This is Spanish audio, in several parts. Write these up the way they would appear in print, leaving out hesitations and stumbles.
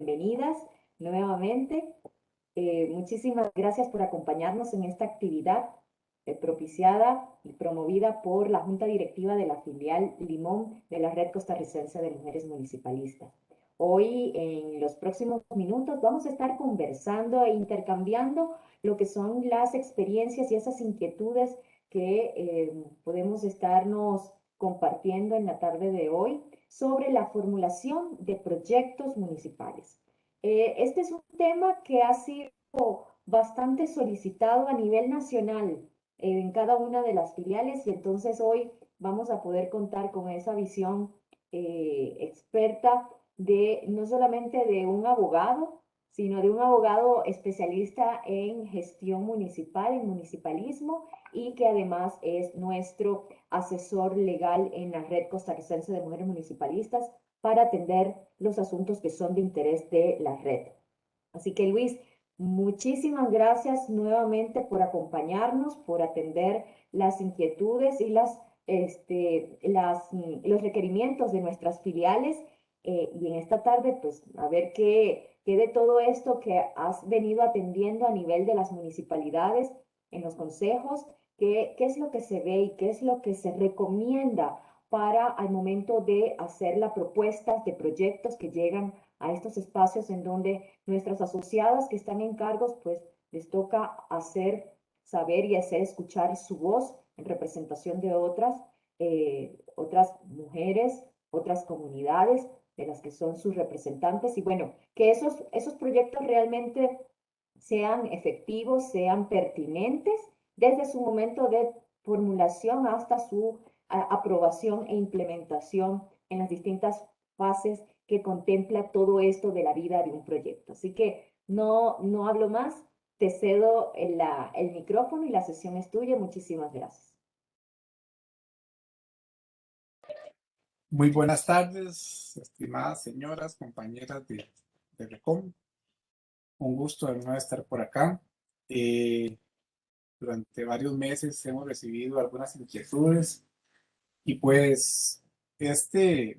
Bienvenidas nuevamente. Muchísimas gracias por acompañarnos en esta actividad propiciada y promovida por la Junta Directiva de la filial Limón de la Red Costarricense de Mujeres Municipalistas. Hoy, en los próximos minutos, vamos a estar conversando e intercambiando lo que son las experiencias y esas inquietudes que podemos estarnos compartiendo en la tarde de hoy sobre la formulación de proyectos municipales. Este es un tema que ha sido bastante solicitado a nivel nacional en cada una de las filiales y entonces hoy vamos a poder contar con esa visión experta de no solamente de un abogado, sino de un abogado especialista en gestión municipal, en municipalismo y que además es nuestro asesor legal en la Red Costarricense de Mujeres Municipalistas para atender los asuntos que son de interés de la red. Así que Luis, muchísimas gracias nuevamente por acompañarnos, por atender las inquietudes y los requerimientos de nuestras filiales. Y en esta tarde, pues, a ver qué de todo esto que has venido atendiendo a nivel de las municipalidades, en los consejos, qué es lo que se ve y qué es lo que se recomienda para al momento de hacer las propuestas de proyectos que llegan a estos espacios en donde nuestras asociadas que están en cargos, pues les toca hacer saber y hacer escuchar su voz en representación de otras mujeres, otras comunidades de las que son sus representantes y bueno, que esos proyectos realmente sean efectivos, sean pertinentes desde su momento de formulación hasta su aprobación e implementación en las distintas fases que contempla todo esto de la vida de un proyecto. Así que no hablo más, te cedo el micrófono y la sesión es tuya. Muchísimas gracias. Muy buenas tardes, estimadas señoras, compañeras de RECOM. Un gusto de nuevo estar por acá. Durante varios meses hemos recibido algunas inquietudes y pues este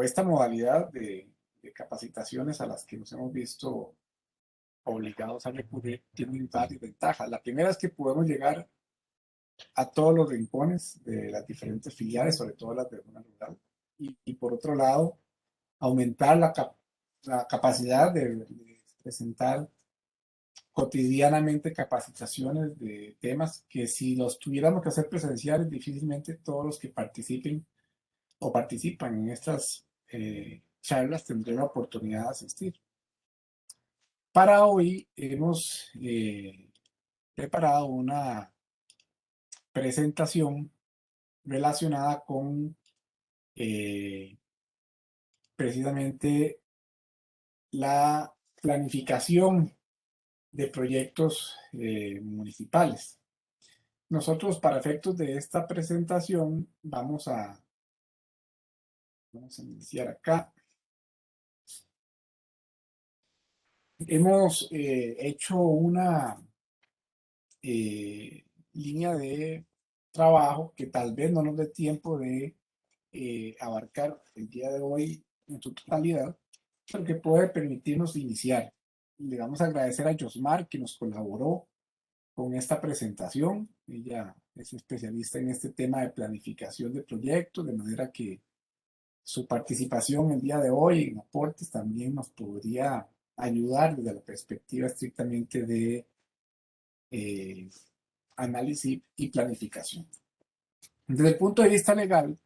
esta modalidad de capacitaciones a las que nos hemos visto obligados a recurrir tiene varias ventajas. La primera es que podemos llegar a todos los rincones de las diferentes filiales, sobre todo las de zona rural. Y por otro lado, aumentar la capacidad de presentar cotidianamente capacitaciones de temas que si los tuviéramos que hacer presenciales, difícilmente todos los que participen o participan en estas charlas tendrán la oportunidad de asistir. Para hoy hemos preparado una presentación relacionada con precisamente la planificación de proyectos municipales. Nosotros, para efectos de esta presentación, vamos a iniciar acá. Hemos hecho una línea de trabajo que tal vez no nos dé tiempo de abarcar el día de hoy en su totalidad, pero que puede permitirnos iniciar. Le vamos a agradecer a Josmar que nos colaboró con esta presentación. Ella es especialista en este tema de planificación de proyectos, de manera que su participación el día de hoy en aportes también nos podría ayudar desde la perspectiva estrictamente de eh, análisis y planificación. Desde el punto de vista legal,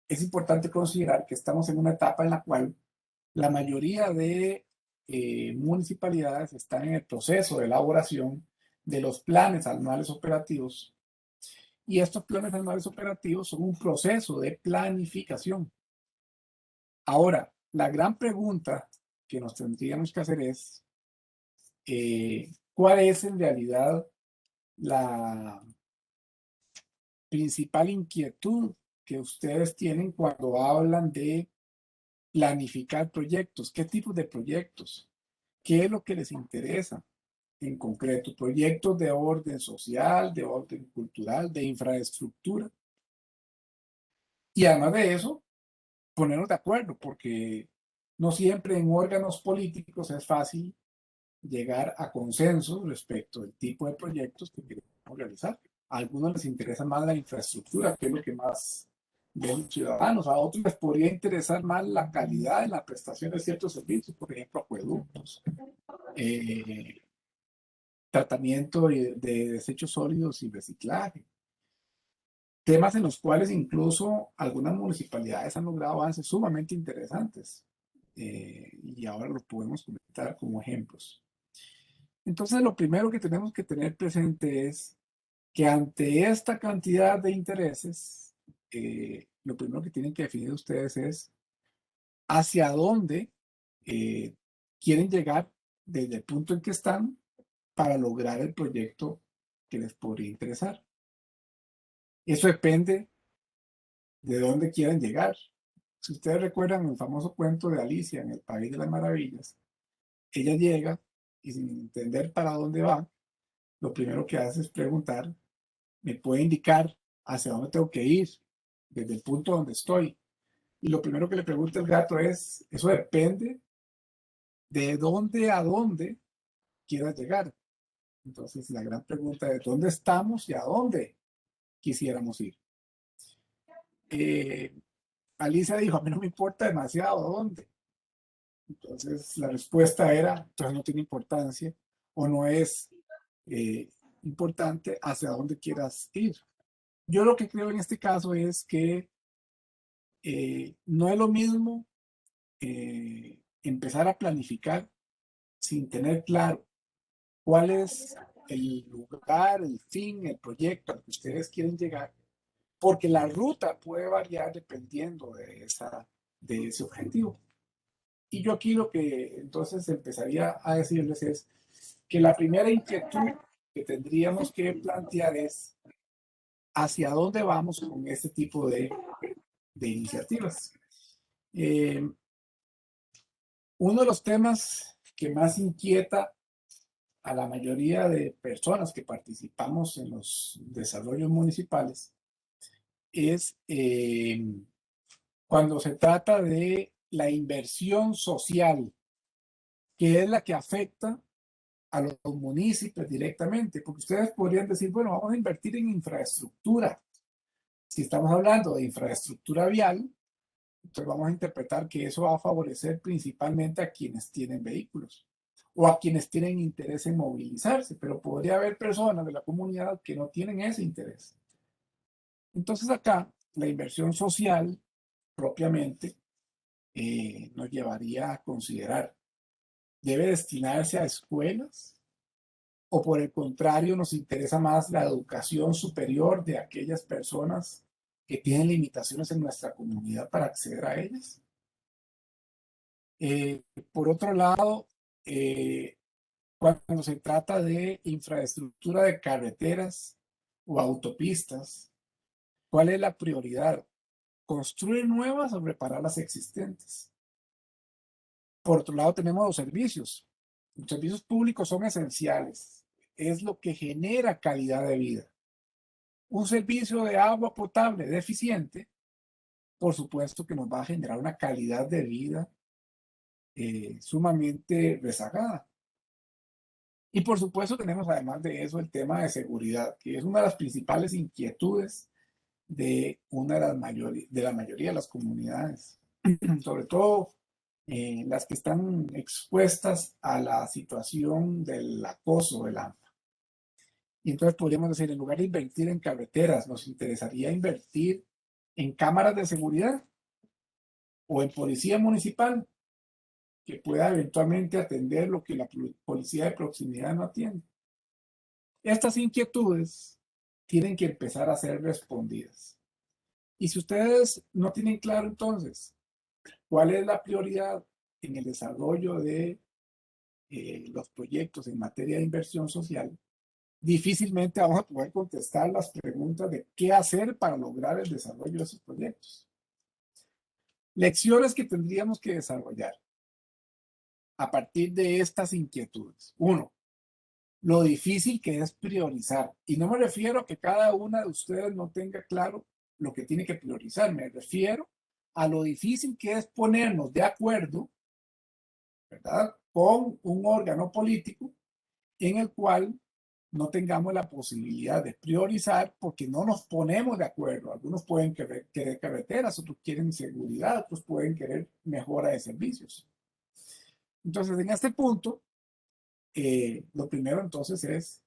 es importante considerar que estamos en una etapa en la cual la mayoría de municipalidades están en el proceso de elaboración de los planes anuales operativos y estos planes anuales operativos son un proceso de planificación. Ahora, la gran pregunta que nos tendríamos que hacer es ¿cuál es en realidad la principal inquietud que ustedes tienen cuando hablan de planificar proyectos? ¿Qué tipo de proyectos? ¿Qué es lo que les interesa en concreto? ¿Proyectos de orden social, de orden cultural, de infraestructura? Y además de eso, ponernos de acuerdo, porque No siempre en órganos políticos es fácil llegar a consenso respecto del tipo de proyectos que queremos realizar. A algunos les interesa más la infraestructura, que es lo que más ven los ciudadanos. A otros les podría interesar más la calidad en la prestación de ciertos servicios, por ejemplo, acueductos, eh, tratamiento de desechos sólidos y reciclaje. Temas en los cuales incluso algunas municipalidades han logrado avances sumamente interesantes. Y ahora lo podemos comentar como ejemplos. Entonces, lo primero que tenemos que tener presente es que ante esta cantidad de intereses, lo primero que tienen que definir ustedes es hacia dónde eh, quieren llegar desde el punto en que están para lograr el proyecto que les podría interesar. Eso depende de dónde quieren llegar. Si ustedes recuerdan el famoso cuento de Alicia en el País de las Maravillas, ella llega y sin entender para dónde va, lo primero que hace es preguntar, ¿me puede indicar hacia dónde tengo que ir desde el punto donde estoy? Y lo primero que le pregunta el gato es, eso depende de dónde a dónde quieras llegar. Entonces la gran pregunta es, ¿dónde estamos y a dónde quisiéramos ir? Eh, Alicia dijo, a mí no me importa demasiado dónde. Entonces la respuesta era, entonces no tiene importancia o no es eh, importante hacia dónde quieras ir. Yo lo que creo en este caso es que no es lo mismo empezar a planificar sin tener claro cuál es el lugar, el fin, el proyecto al que ustedes quieren llegar, porque la ruta puede variar dependiendo de ese objetivo. Y yo aquí lo que entonces empezaría a decirles es que la primera inquietud que tendríamos que plantear es hacia dónde vamos con este tipo de iniciativas. Eh, Uno de los temas que más inquieta a la mayoría de personas que participamos en los desarrollos municipales es cuando se trata de la inversión social, que es la que afecta a los municipios directamente, porque ustedes podrían decir, bueno, vamos a invertir en infraestructura. Si estamos hablando de infraestructura vial, entonces vamos a interpretar que eso va a favorecer principalmente a quienes tienen vehículos o a quienes tienen interés en movilizarse, pero podría haber personas de la comunidad que no tienen ese interés. Entonces acá la inversión social propiamente nos llevaría a considerar, ¿debe destinarse a escuelas? ¿O por el contrario nos interesa más la educación superior de aquellas personas que tienen limitaciones en nuestra comunidad para acceder a ellas? Eh, por otro lado, eh, cuando se trata de infraestructura de carreteras o autopistas, ¿cuál es la prioridad? ¿Construir nuevas o reparar las existentes? Por otro lado, tenemos los servicios. Los servicios públicos son esenciales. Es lo que genera calidad de vida. Un servicio de agua potable deficiente, por supuesto que nos va a generar una calidad de vida sumamente rezagada. Y por supuesto tenemos además de eso el tema de seguridad, que es una de las principales inquietudes de, de la mayoría de las comunidades, sobre todo las que están expuestas a la situación del acoso del AMPA. Y entonces podríamos decir, en lugar de invertir en carreteras, nos interesaría invertir en cámaras de seguridad o en policía municipal que pueda eventualmente atender lo que la policía de proximidad no atiende. Estas inquietudes tienen que empezar a ser respondidas. Y si ustedes no tienen claro entonces cuál es la prioridad en el desarrollo de los proyectos en materia de inversión social, difícilmente vamos a poder contestar las preguntas de qué hacer para lograr el desarrollo de esos proyectos. Lecciones que tendríamos que desarrollar a partir de estas inquietudes. Uno, lo difícil que es priorizar. Y no me refiero a que cada una de ustedes no tenga claro lo que tiene que priorizar. Me refiero a lo difícil que es ponernos de acuerdo ¿verdad? Con un órgano político en el cual no tengamos la posibilidad de priorizar porque no nos ponemos de acuerdo. Algunos pueden querer carreteras, otros quieren seguridad, otros pueden querer mejora de servicios. Entonces, en este punto, lo primero entonces es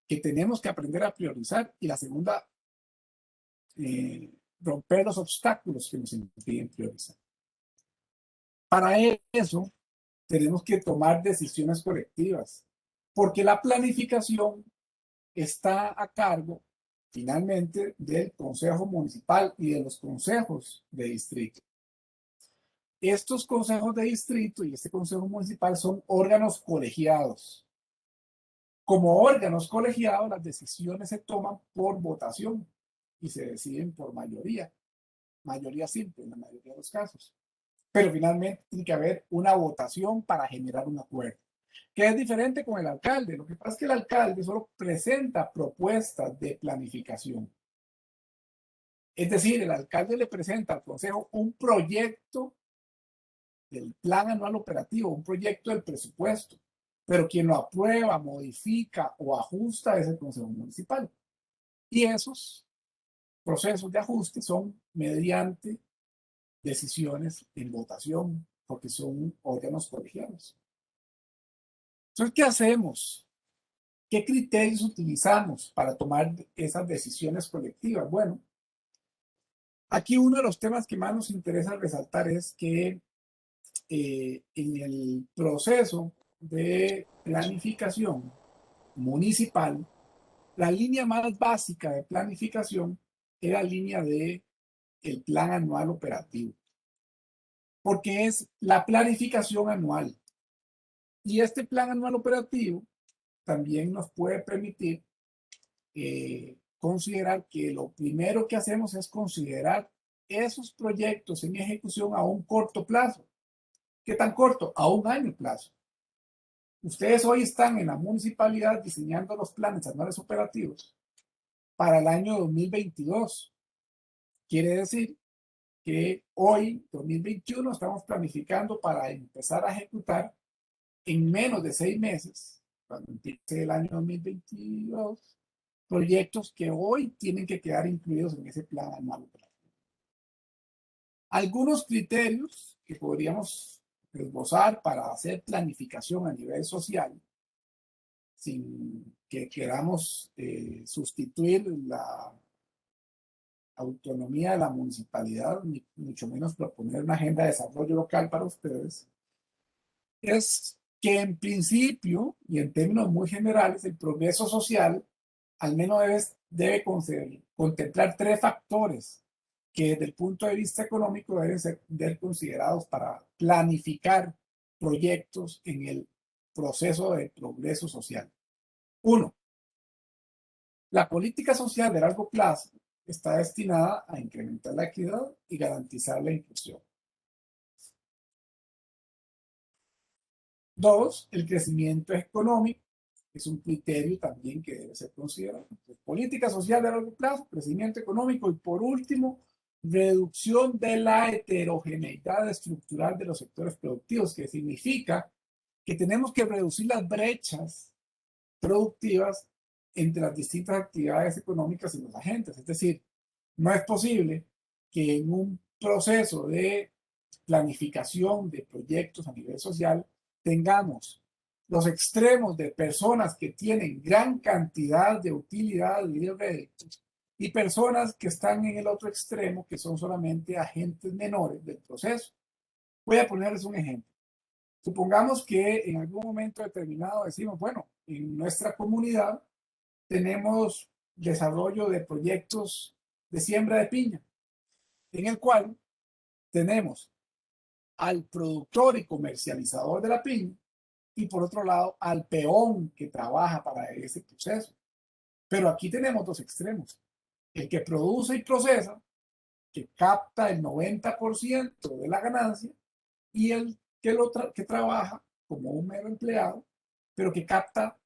que tenemos que aprender a priorizar y la segunda, romper los obstáculos que nos impiden priorizar. Para eso, tenemos que tomar decisiones colectivas, porque la planificación está a cargo finalmente del Consejo Municipal y de los consejos de distrito. Estos consejos de distrito y este Consejo Municipal son órganos colegiados. Como órganos colegiados, las decisiones se toman por votación y se deciden por mayoría simple en la mayoría de los casos. Pero finalmente tiene que haber una votación para generar un acuerdo, que es diferente con el alcalde. Lo que pasa es que el alcalde solo presenta propuestas de planificación. Es decir, el alcalde le presenta al consejo un proyecto del plan anual operativo, un proyecto del presupuesto, pero quien lo aprueba, modifica o ajusta es el consejo municipal. Y esos procesos de ajuste son mediante decisiones en votación, porque son órganos colegiados. Entonces, ¿qué hacemos? ¿Qué criterios utilizamos para tomar esas decisiones colectivas? Bueno, aquí uno de los temas que más nos interesa resaltar es que en el proceso de planificación municipal, la línea más básica de planificación era la línea de el plan anual operativo, porque es la planificación anual. Y este plan anual operativo también nos puede permitir considerar que lo primero que hacemos es considerar esos proyectos en ejecución a un corto plazo. ¿Qué tan corto? A un año plazo. Ustedes hoy están en la municipalidad diseñando los planes anuales operativos para el año 2022. Quiere decir que hoy, 2021, estamos planificando para empezar a ejecutar en menos de 6 meses, cuando empiece el año 2022, proyectos que hoy tienen que quedar incluidos en ese plan anual operativo. Algunos criterios que podríamos esbozar para hacer planificación a nivel social, sin que queramos sustituir la autonomía de la municipalidad, ni mucho menos proponer una agenda de desarrollo local para ustedes, es que en principio y en términos muy generales el progreso social al menos debe contemplar 3 factores que desde el punto de vista económico deben ser considerados para planificar proyectos en el proceso de progreso social. Uno, la política social de largo plazo está destinada a incrementar la equidad y garantizar la inclusión. 2, el crecimiento económico es un criterio también que debe ser considerado. Entonces, política social de largo plazo, crecimiento económico y por último, reducción de la heterogeneidad estructural de los sectores productivos, que significa que tenemos que reducir las brechas productivas entre las distintas actividades económicas y los agentes. Es decir, no es posible que en un proceso de planificación de proyectos a nivel social tengamos los extremos de personas que tienen gran cantidad de utilidad y de réditos y personas que están en el otro extremo que son solamente agentes menores del proceso. Voy a ponerles un ejemplo. Supongamos que en algún momento determinado decimos, bueno, en nuestra comunidad tenemos desarrollo de proyectos de siembra de piña, en el cual tenemos al productor y comercializador de la piña y por otro lado al peón que trabaja para ese proceso. Pero aquí tenemos 2 extremos. El que produce y procesa, que capta el 90% de la ganancia, y el que trabaja como un mero empleado, pero que capta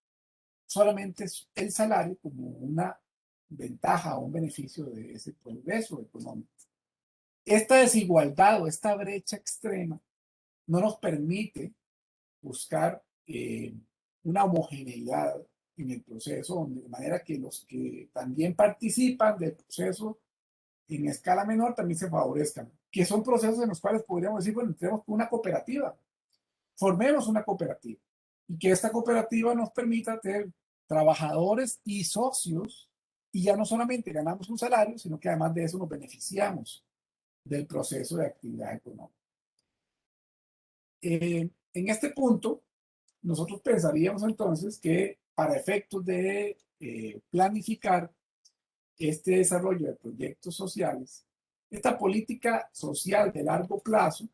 solamente el salario como una ventaja o un beneficio de ese progreso económico. Esta desigualdad o esta brecha extrema no nos permite buscar una homogeneidad en el proceso, de manera que los que también participan del proceso en escala menor también se favorezcan, que son procesos en los cuales podríamos decir, bueno, entremos con una cooperativa, formemos una cooperativa y que esta cooperativa nos permita tener trabajadores y socios y ya no solamente ganamos un salario, sino que además de eso nos beneficiamos del proceso de actividad económica. En este punto, nosotros pensaríamos entonces que para efectos de planificar este desarrollo de proyectos sociales, esta política social de largo plazo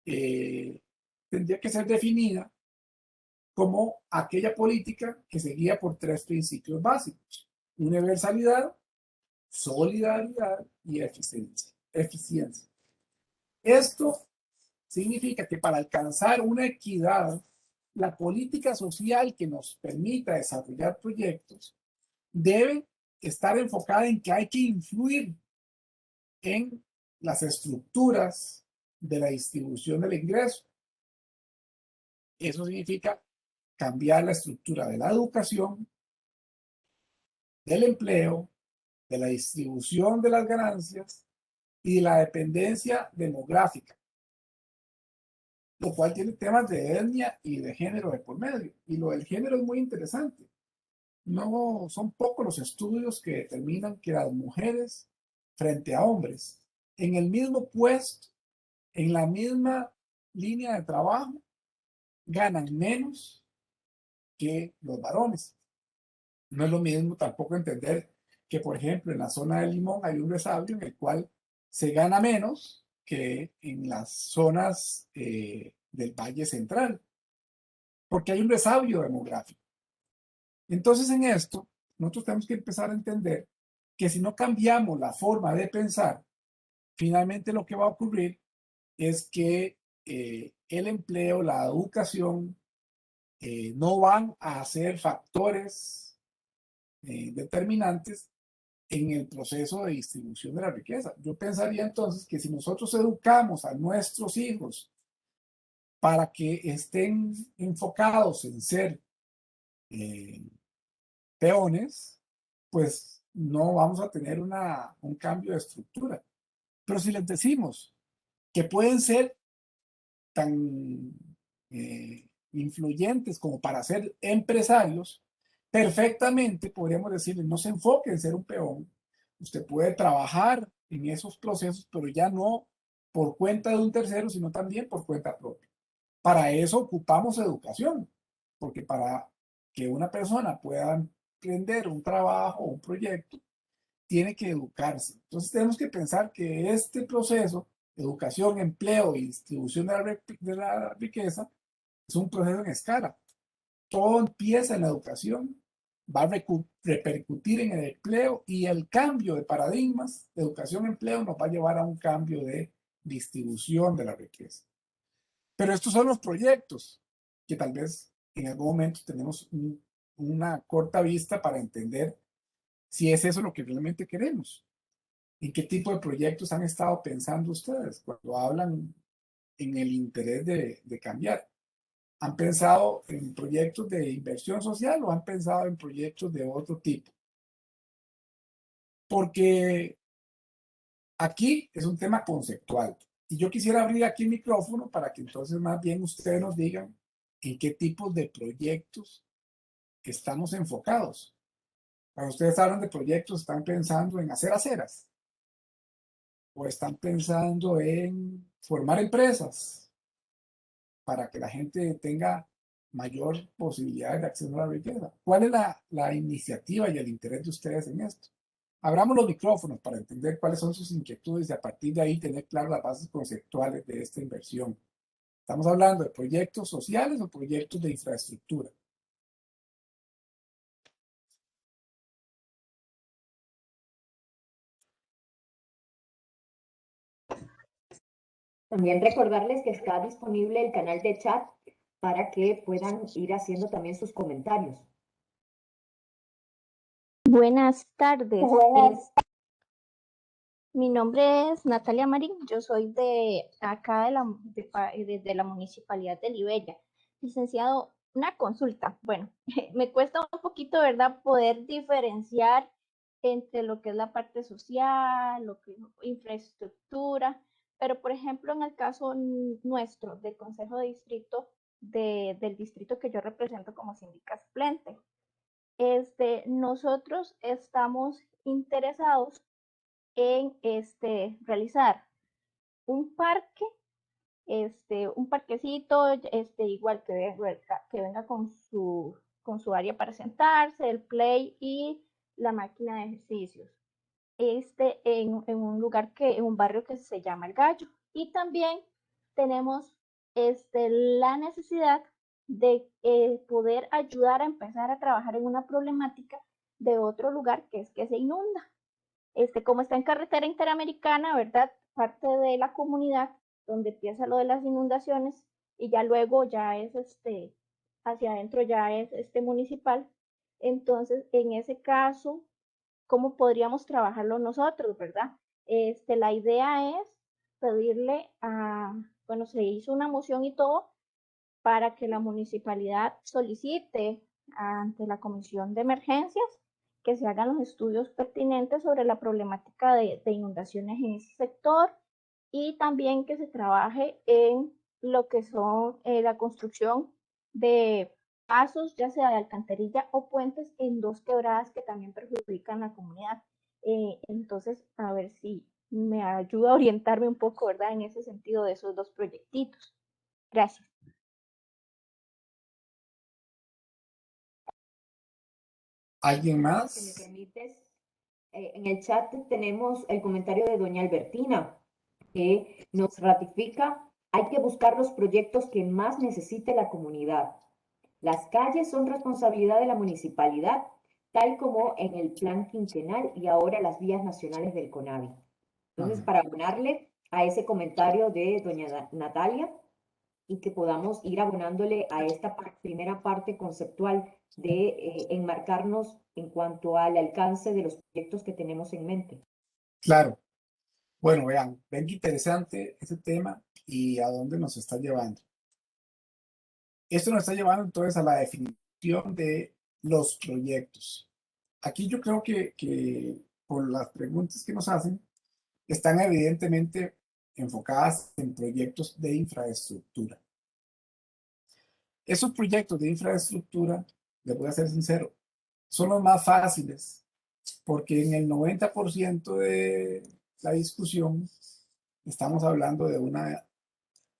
tendría que ser definida como aquella política que se guía por tres principios básicos: universalidad, solidaridad y eficiencia. Esto significa que para alcanzar una equidad, la política social que nos permita desarrollar proyectos debe estar enfocada en que hay que influir en las estructuras de la distribución del ingreso. Eso significa cambiar la estructura de la educación, del empleo, de la distribución de las ganancias y de la dependencia demográfica, lo cual tiene temas de etnia y de género de por medio. Y lo del género es muy interesante. No son pocos los estudios que determinan que las mujeres frente a hombres en el mismo puesto, en la misma línea de trabajo, ganan menos que los varones. No es lo mismo tampoco entender que, por ejemplo, en la zona de Limón hay un resabio en el cual se gana menos que en las zonas del Valle Central, porque hay un resabio demográfico. Entonces, en esto, nosotros tenemos que empezar a entender que si no cambiamos la forma de pensar, finalmente lo que va a ocurrir es que el empleo, la educación, no van a ser factores determinantes en el proceso de distribución de la riqueza. Yo pensaría entonces que si nosotros educamos a nuestros hijos para que estén enfocados en ser peones, pues no vamos a tener un cambio de estructura. Pero si les decimos que pueden ser tan influyentes como para ser empresarios, perfectamente podríamos decirles, no se enfoque en ser un peón, usted puede trabajar en esos procesos, pero ya no por cuenta de un tercero, sino también por cuenta propia. Para eso ocupamos educación, porque para que una persona pueda emprender un trabajo o un proyecto, tiene que educarse. Entonces tenemos que pensar que este proceso, educación, empleo y distribución de la riqueza, es un proceso en escala. Todo empieza en la educación, va a repercutir en el empleo y el cambio de paradigmas de educación-empleo nos va a llevar a un cambio de distribución de la riqueza. Pero estos son los proyectos que tal vez en algún momento tenemos una corta vista para entender si es eso lo que realmente queremos. ¿En qué tipo de proyectos han estado pensando ustedes cuando hablan en el interés de cambiar? ¿Han pensado en proyectos de inversión social o han pensado en proyectos de otro tipo? Porque aquí es un tema conceptual. Y yo quisiera abrir aquí el micrófono para que entonces más bien ustedes nos digan en qué tipos de proyectos estamos enfocados. Cuando ustedes hablan de proyectos, ¿están pensando en hacer aceras? ¿O están pensando en formar empresas para que la gente tenga mayor posibilidad de acceso a la riqueza? ¿Cuál es la iniciativa y el interés de ustedes en esto? Abramos los micrófonos para entender cuáles son sus inquietudes y a partir de ahí tener claras las bases conceptuales de esta inversión. ¿Estamos hablando de proyectos sociales o proyectos de infraestructura? También recordarles que está disponible el canal de chat para que puedan ir haciendo también sus comentarios. Buenas tardes. Buenas. Mi nombre es Natalia Marín. Yo soy de acá desde la Municipalidad de Liberia. Licenciado, una consulta. Bueno, me cuesta un poquito, ¿verdad?, poder diferenciar entre lo que es la parte social, lo que es infraestructura, pero por ejemplo, en el caso nuestro del Consejo de Distrito, del distrito que yo represento como síndica suplente, nosotros estamos interesados en realizar un parque, un parquecito, igual que venga con su área para sentarse, el play y la máquina de ejercicios. En un lugar en un barrio que se llama El Gallo. Y también tenemos la necesidad de poder ayudar a empezar a trabajar en una problemática de otro lugar que es que se inunda. Como está en carretera interamericana, ¿verdad? Parte de la comunidad donde empieza lo de las inundaciones y ya luego ya es hacia adentro ya es municipal. Entonces, en ese caso, ¿cómo podríamos trabajarlo nosotros, verdad? La idea es pedirle bueno, se hizo una moción y todo para que la municipalidad solicite ante la Comisión de Emergencias que se hagan los estudios pertinentes sobre la problemática de inundaciones en ese sector y también que se trabaje en lo que son la construcción de pasos, ya sea de alcantarilla o puentes en dos quebradas que también perjudican a la comunidad. Entonces, a ver si me ayuda a orientarme un poco, ¿verdad? En ese sentido de esos dos proyectitos. Gracias. ¿Alguien Si me más? permites, en el chat tenemos el comentario de doña Albertina, que nos ratifica, hay que buscar los proyectos que más necesite la comunidad. Las calles son responsabilidad de la municipalidad, tal como en el plan quinquenal y ahora las vías nacionales del CONAVI. Entonces, Ajá. para abonarle a ese comentario de doña Natalia y que podamos ir abonándole a esta primera parte conceptual de enmarcarnos en cuanto al alcance de los proyectos que tenemos en mente. Claro. Bueno, ven qué interesante ese tema y a dónde nos está llevando. Esto nos está llevando entonces a la definición de los proyectos. Aquí yo creo que por las preguntas que nos hacen, están evidentemente enfocadas en proyectos de infraestructura. Esos proyectos de infraestructura, les voy a ser sincero, son los más fáciles porque en el 90% de la discusión estamos hablando de una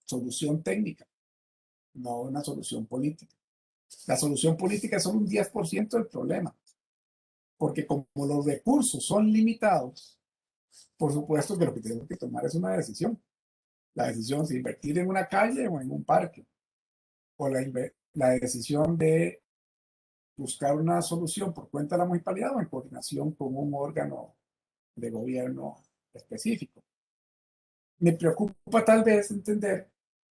solución técnica, no una solución política. La solución política es solo un 10% del problema, porque como los recursos son limitados, por supuesto que lo que tenemos que tomar es una decisión. La decisión de invertir en una calle o en un parque, o la decisión de buscar una solución por cuenta de la municipalidad o en coordinación con un órgano de gobierno específico. Me preocupa tal vez entender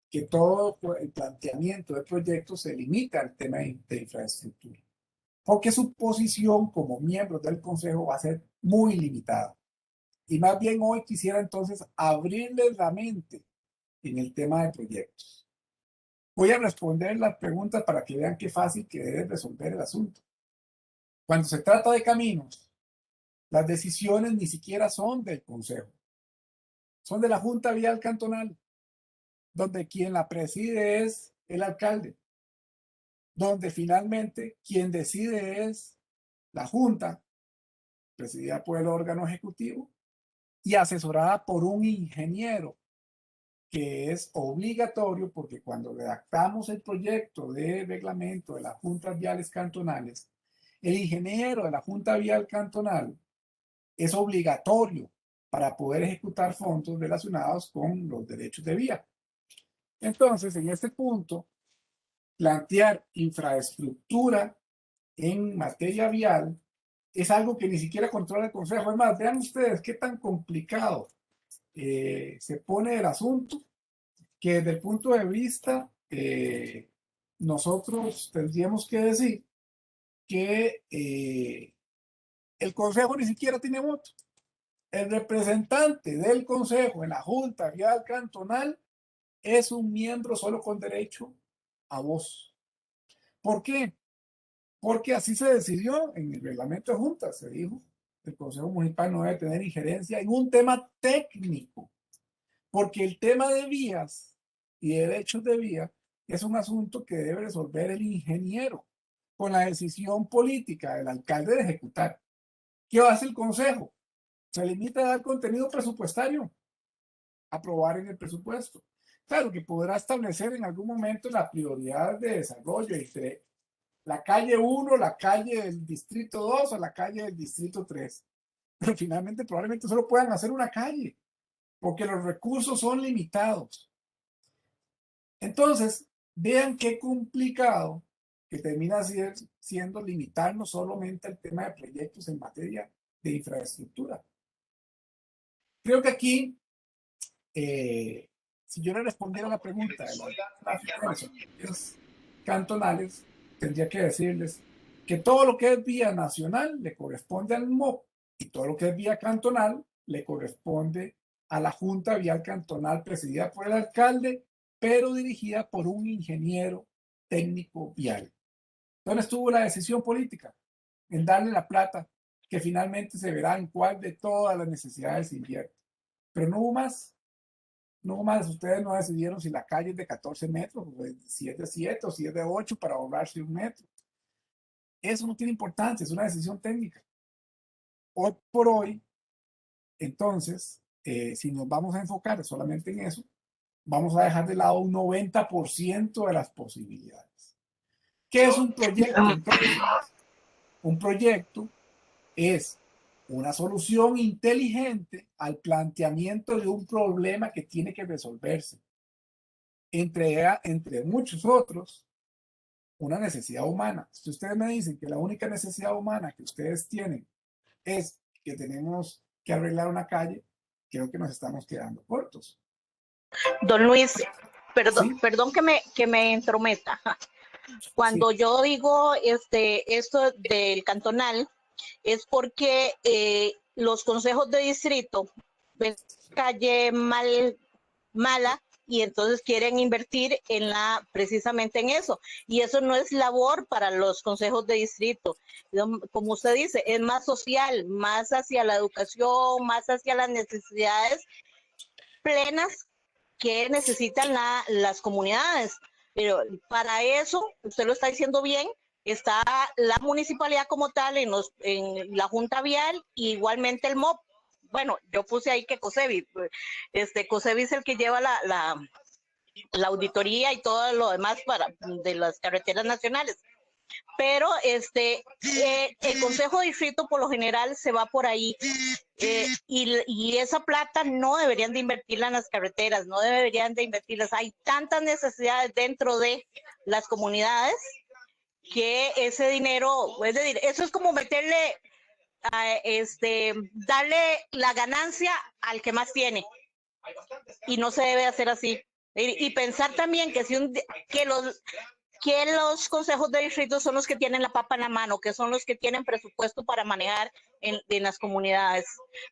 que todo el planteamiento de proyectos se limita al tema de infraestructura, porque su posición como miembro del Consejo va a ser muy limitada. Y más bien hoy quisiera entonces abrirles la mente en el tema de proyectos. Voy a responder las preguntas para que vean qué fácil que debe resolver el asunto. Cuando se trata de caminos, las decisiones ni siquiera son del Consejo, son de la Junta Vial Cantonal, donde quien la preside es el alcalde, donde finalmente quien decide es la Junta, presidida por el órgano ejecutivo y asesorada por un ingeniero, que es obligatorio porque cuando redactamos el proyecto de reglamento de las juntas viales cantonales, el ingeniero de la Junta Vial Cantonal es obligatorio para poder ejecutar fondos relacionados con los derechos de vía. Entonces, en este punto, plantear infraestructura en materia vial es algo que ni siquiera controla el Consejo. Es más, vean ustedes qué tan complicado se pone el asunto, que desde el punto de vista, nosotros tendríamos que decir que el Consejo ni siquiera tiene voto. El representante del Consejo en la Junta Vial Cantonal es un miembro solo con derecho a vos. ¿Por qué? Porque así se decidió en el reglamento de junta, se dijo, el Consejo Municipal no debe tener injerencia en un tema técnico, porque el tema de vías y derechos de vía es un asunto que debe resolver el ingeniero con la decisión política del alcalde de ejecutar. ¿Qué hace el Consejo? Se limita a dar contenido presupuestario, aprobar en el presupuesto. Claro que podrá establecer en algún momento la prioridad de desarrollo entre la calle 1, la calle del distrito 2 o la calle del distrito 3. Pero finalmente probablemente solo puedan hacer una calle, porque los recursos son limitados. Entonces, vean qué complicado que termina siendo limitarnos solamente al tema de proyectos en materia de infraestructura. Creo que aquí, si yo le respondiera a la pregunta de las cantonales, tendría que decirles que todo lo que es vía nacional le corresponde al MOP y todo lo que es vía cantonal le corresponde a la Junta Vial Cantonal presidida por el alcalde, pero dirigida por un ingeniero técnico vial. ¿Dónde estuvo la decisión política? En darle la plata, que finalmente se verá en cuál de todas las necesidades se invierte. Pero no hubo más. No hubo más. Ustedes no decidieron si la calle es de 14 metros, si es de 7 o si es de 8 para ahorrarse un metro. Eso no tiene importancia, es una decisión técnica. Hoy por hoy, entonces, si nos vamos a enfocar solamente en eso, vamos a dejar de lado un 90% de las posibilidades. ¿Qué es un proyecto? Entonces, un proyecto es una solución inteligente al planteamiento de un problema que tiene que resolverse. Entre muchos otros, una necesidad humana. Si ustedes me dicen que la única necesidad humana que ustedes tienen es que tenemos que arreglar una calle, creo que nos estamos quedando cortos. Don Luis, ¿Sí? perdón que me entrometa. Cuando Sí. yo digo esto del cantonal, es porque los consejos de distrito ven calle mala y entonces quieren invertir precisamente en eso. Y eso no es labor para los consejos de distrito. Como usted dice, es más social, más hacia la educación, más hacia las necesidades plenas que necesitan las comunidades. Pero para eso, usted lo está diciendo bien, está la municipalidad como tal en la Junta Vial y igualmente el MOP. Bueno, yo puse ahí que COSEBI, COSEBI es el que lleva la auditoría y todo lo demás de las carreteras nacionales. Pero el Consejo de Distrito por lo general se va por ahí y esa plata no deberían de invertirla en las carreteras, no deberían de invertirlas. Hay tantas necesidades dentro de las comunidades que ese dinero, es decir, eso es como meterle, darle la ganancia al que más tiene y no se debe hacer así. Y pensar también que que los consejos de distrito son los que tienen la papa en la mano, que son los que tienen presupuesto para manejar en las comunidades.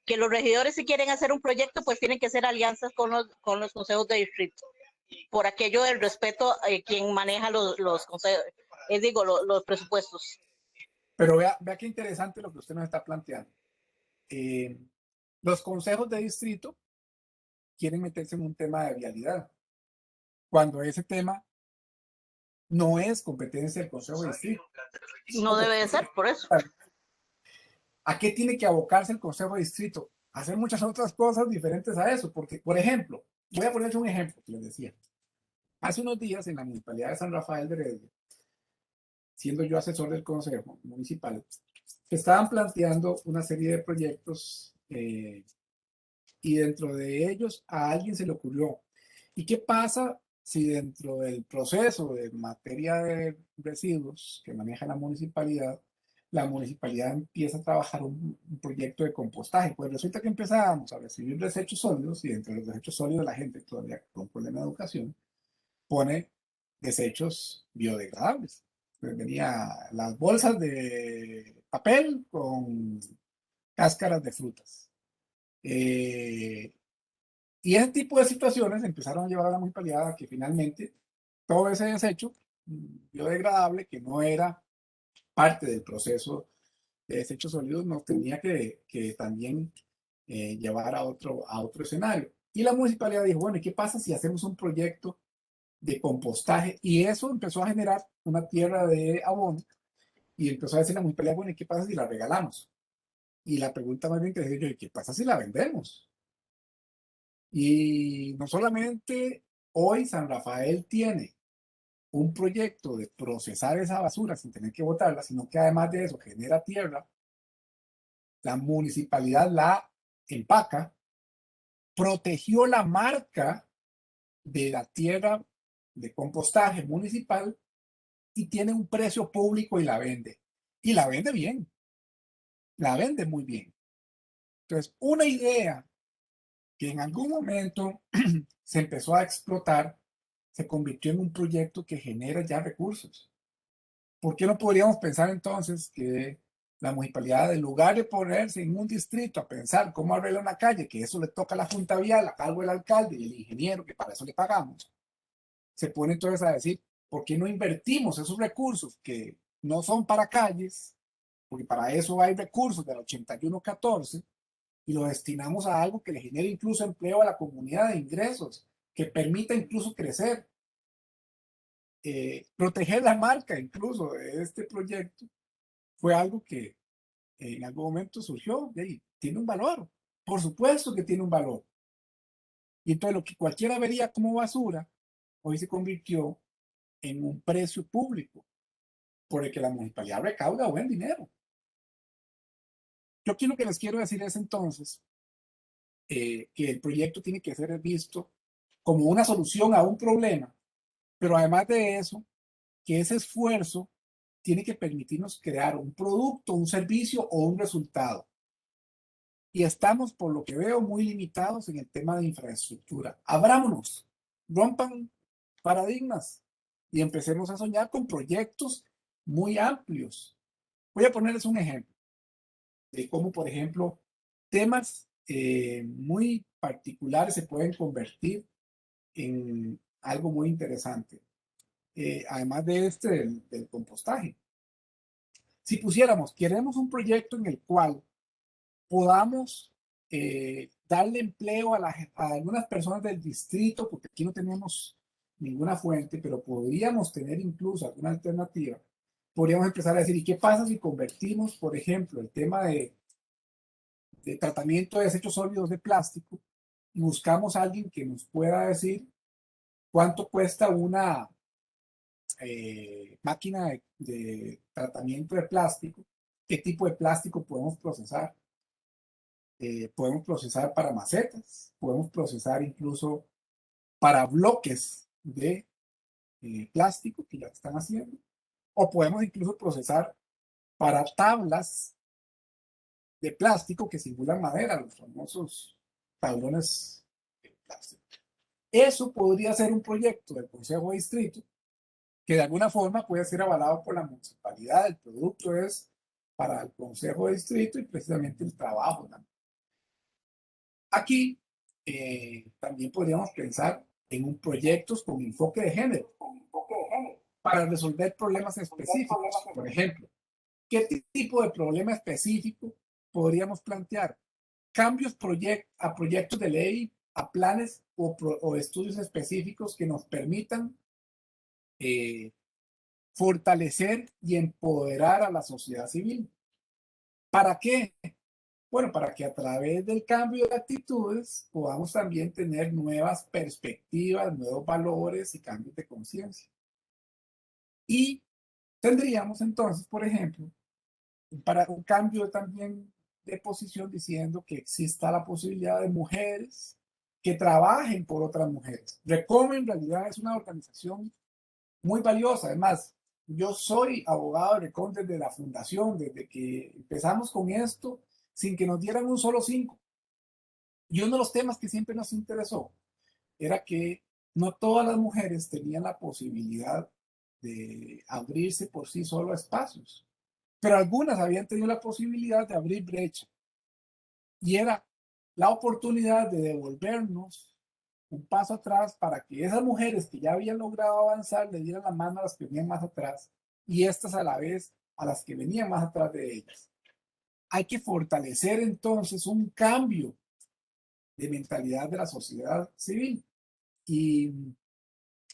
Que los regidores, si quieren hacer un proyecto, pues tienen que hacer alianzas con los consejos de distrito. Por aquello del respeto, quien maneja los consejos, los presupuestos. Pero vea qué interesante lo que usted nos está planteando. Los consejos de distrito quieren meterse en un tema de vialidad, cuando ese tema no es competencia del Consejo de Distrito. No debe de ser, por eso. ¿A qué tiene que abocarse el Consejo de Distrito? A hacer muchas otras cosas diferentes a eso, porque, por ejemplo, voy a ponerles un ejemplo que les decía. Hace unos días en la Municipalidad de San Rafael de Heredia, siendo yo asesor del Consejo Municipal, estaban planteando una serie de proyectos y dentro de ellos a alguien se le ocurrió, ¿y qué pasa si dentro del proceso de materia de residuos que maneja la municipalidad empieza a trabajar un proyecto de compostaje? Pues resulta que empezábamos a recibir desechos sólidos y dentro de los desechos sólidos la gente todavía con problema de educación pone desechos biodegradables. Pues venía las bolsas de papel con cáscaras de frutas. Y ese tipo de situaciones empezaron a llevar a la municipalidad a que finalmente todo ese desecho biodegradable que no era parte del proceso de desechos sólidos, nos tenía que también llevar a otro escenario. Y la municipalidad dijo, bueno, ¿y qué pasa si hacemos un proyecto de compostaje? Y eso empezó a generar una tierra de abono y empezó a decir la municipalidad, bueno, ¿y qué pasa si la regalamos? Y la pregunta más bien que decía yo, ¿y qué pasa si la vendemos? Y no solamente hoy San Rafael tiene un proyecto de procesar esa basura sin tener que botarla, sino que además de eso genera tierra, la municipalidad la empaca, protegió la marca de la tierra de compostaje municipal y tiene un precio público y la vende. Y la vende bien, la vende muy bien. Entonces, una idea que en algún momento se empezó a explotar, se convirtió en un proyecto que genera ya recursos. ¿Por qué no podríamos pensar entonces que la municipalidad, en lugar de ponerse en un distrito a pensar cómo arreglar una calle, que eso le toca a la junta vial, a cargo del alcalde y el ingeniero, que para eso le pagamos, se pone entonces a decir, ¿por qué no invertimos esos recursos que no son para calles? Porque para eso hay recursos del 8114 y lo destinamos a algo que le genere incluso empleo a la comunidad de ingresos, que permita incluso crecer, proteger la marca incluso de este proyecto. Fue algo que en algún momento surgió y tiene un valor. Por supuesto que tiene un valor. Y entonces lo que cualquiera vería como basura, hoy se convirtió en un precio público por el que la municipalidad recauda buen dinero. Yo aquí lo que les quiero decir es entonces que el proyecto tiene que ser visto como una solución a un problema, pero además de eso, que ese esfuerzo tiene que permitirnos crear un producto, un servicio o un resultado. Y estamos, por lo que veo, muy limitados en el tema de infraestructura. Abrámonos, rompan paradigmas y empecemos a soñar con proyectos muy amplios. Voy a ponerles un ejemplo de cómo, por ejemplo, temas muy particulares se pueden convertir en algo muy interesante. Además de del compostaje. Si pusiéramos, queremos un proyecto en el cual podamos darle empleo a algunas personas del distrito, porque aquí no tenemos ninguna fuente, pero podríamos tener incluso alguna alternativa. Podríamos empezar a decir, ¿y qué pasa si convertimos, por ejemplo, el tema de tratamiento de desechos sólidos de plástico y buscamos a alguien que nos pueda decir cuánto cuesta una máquina de tratamiento de plástico, qué tipo de plástico podemos procesar para macetas, podemos procesar incluso para bloques de plástico que ya están haciendo, o podemos incluso procesar para tablas de plástico que simulan madera, los famosos tablones de plástico. Eso podría ser un proyecto del Consejo de Distrito que de alguna forma puede ser avalado por la municipalidad. El producto es para el Consejo de Distrito y precisamente el trabajo también. Aquí también podríamos pensar en un proyectos con enfoque de género para resolver problemas específicos. Por ejemplo, ¿qué tipo de problema específico podríamos plantear? Cambios a proyectos de ley, a planes o estudios específicos que nos permitan fortalecer y empoderar a la sociedad civil. ¿Para qué? Bueno, para que a través del cambio de actitudes podamos también tener nuevas perspectivas, nuevos valores y cambios de conciencia. Y tendríamos entonces, por ejemplo, para un cambio también de posición diciendo que exista la posibilidad de mujeres que trabajen por otras mujeres. Recomen en realidad es una organización muy valiosa. Además, yo soy abogado de Recon desde la fundación, desde que empezamos con esto, sin que nos dieran un solo 5. Y uno de los temas que siempre nos interesó era que no todas las mujeres tenían la posibilidad de abrirse por sí solo a espacios, pero algunas habían tenido la posibilidad de abrir brecha. Y era la oportunidad de devolvernos un paso atrás para que esas mujeres que ya habían logrado avanzar le dieran la mano a las que venían más atrás y estas a la vez a las que venían más atrás de ellas. Hay que fortalecer entonces un cambio de mentalidad de la sociedad civil y,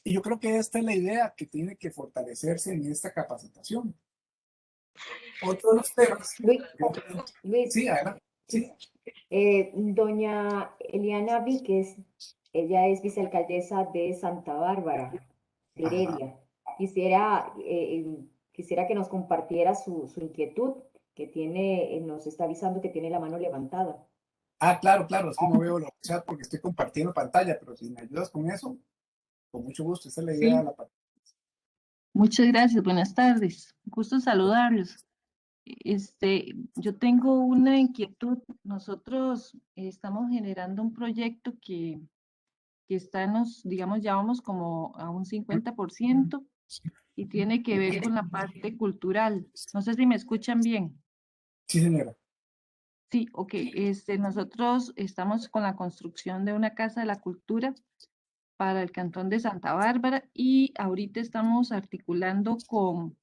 y yo creo que esta es la idea que tiene que fortalecerse en esta capacitación. Otro de los temas. Luis, Sí, adelante. Sí. Doña Eliana Víquez, ella es vicealcaldesa de Santa Bárbara, de Heredia. Quisiera que nos compartiera su inquietud, que tiene, nos está avisando que tiene la mano levantada. Claro, es que no veo el chat porque estoy compartiendo pantalla, pero si me ayudas con eso, con mucho gusto. Esa es la idea de la pantalla. Muchas gracias, buenas tardes. Gusto saludarlos. Yo tengo una inquietud. Nosotros estamos generando un proyecto que está en digamos, ya vamos como a un 50% y tiene que ver con la parte cultural. No sé si me escuchan bien. Sí, señora. Sí, ok. Nosotros estamos con la construcción de una casa de la cultura para el cantón de Santa Bárbara y ahorita estamos articulando con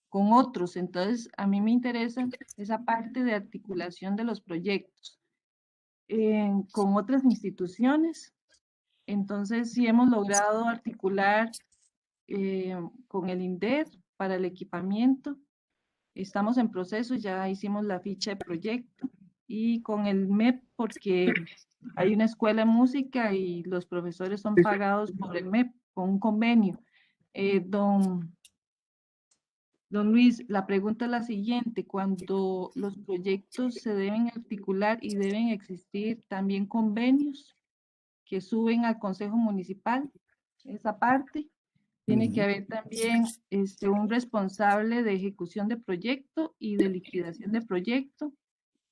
otros. Entonces, a mí me interesa esa parte de articulación de los proyectos con otras instituciones. Entonces, sí hemos logrado articular con el INDER para el equipamiento. Estamos en proceso, ya hicimos la ficha de proyecto y con el MEP porque hay una escuela de música y los profesores son pagados por el MEP con un convenio. Don Luis, la pregunta es la siguiente: cuando los proyectos se deben articular y deben existir también convenios que suben al Consejo Municipal, esa parte, tiene que haber también un responsable de ejecución de proyecto y de liquidación de proyecto.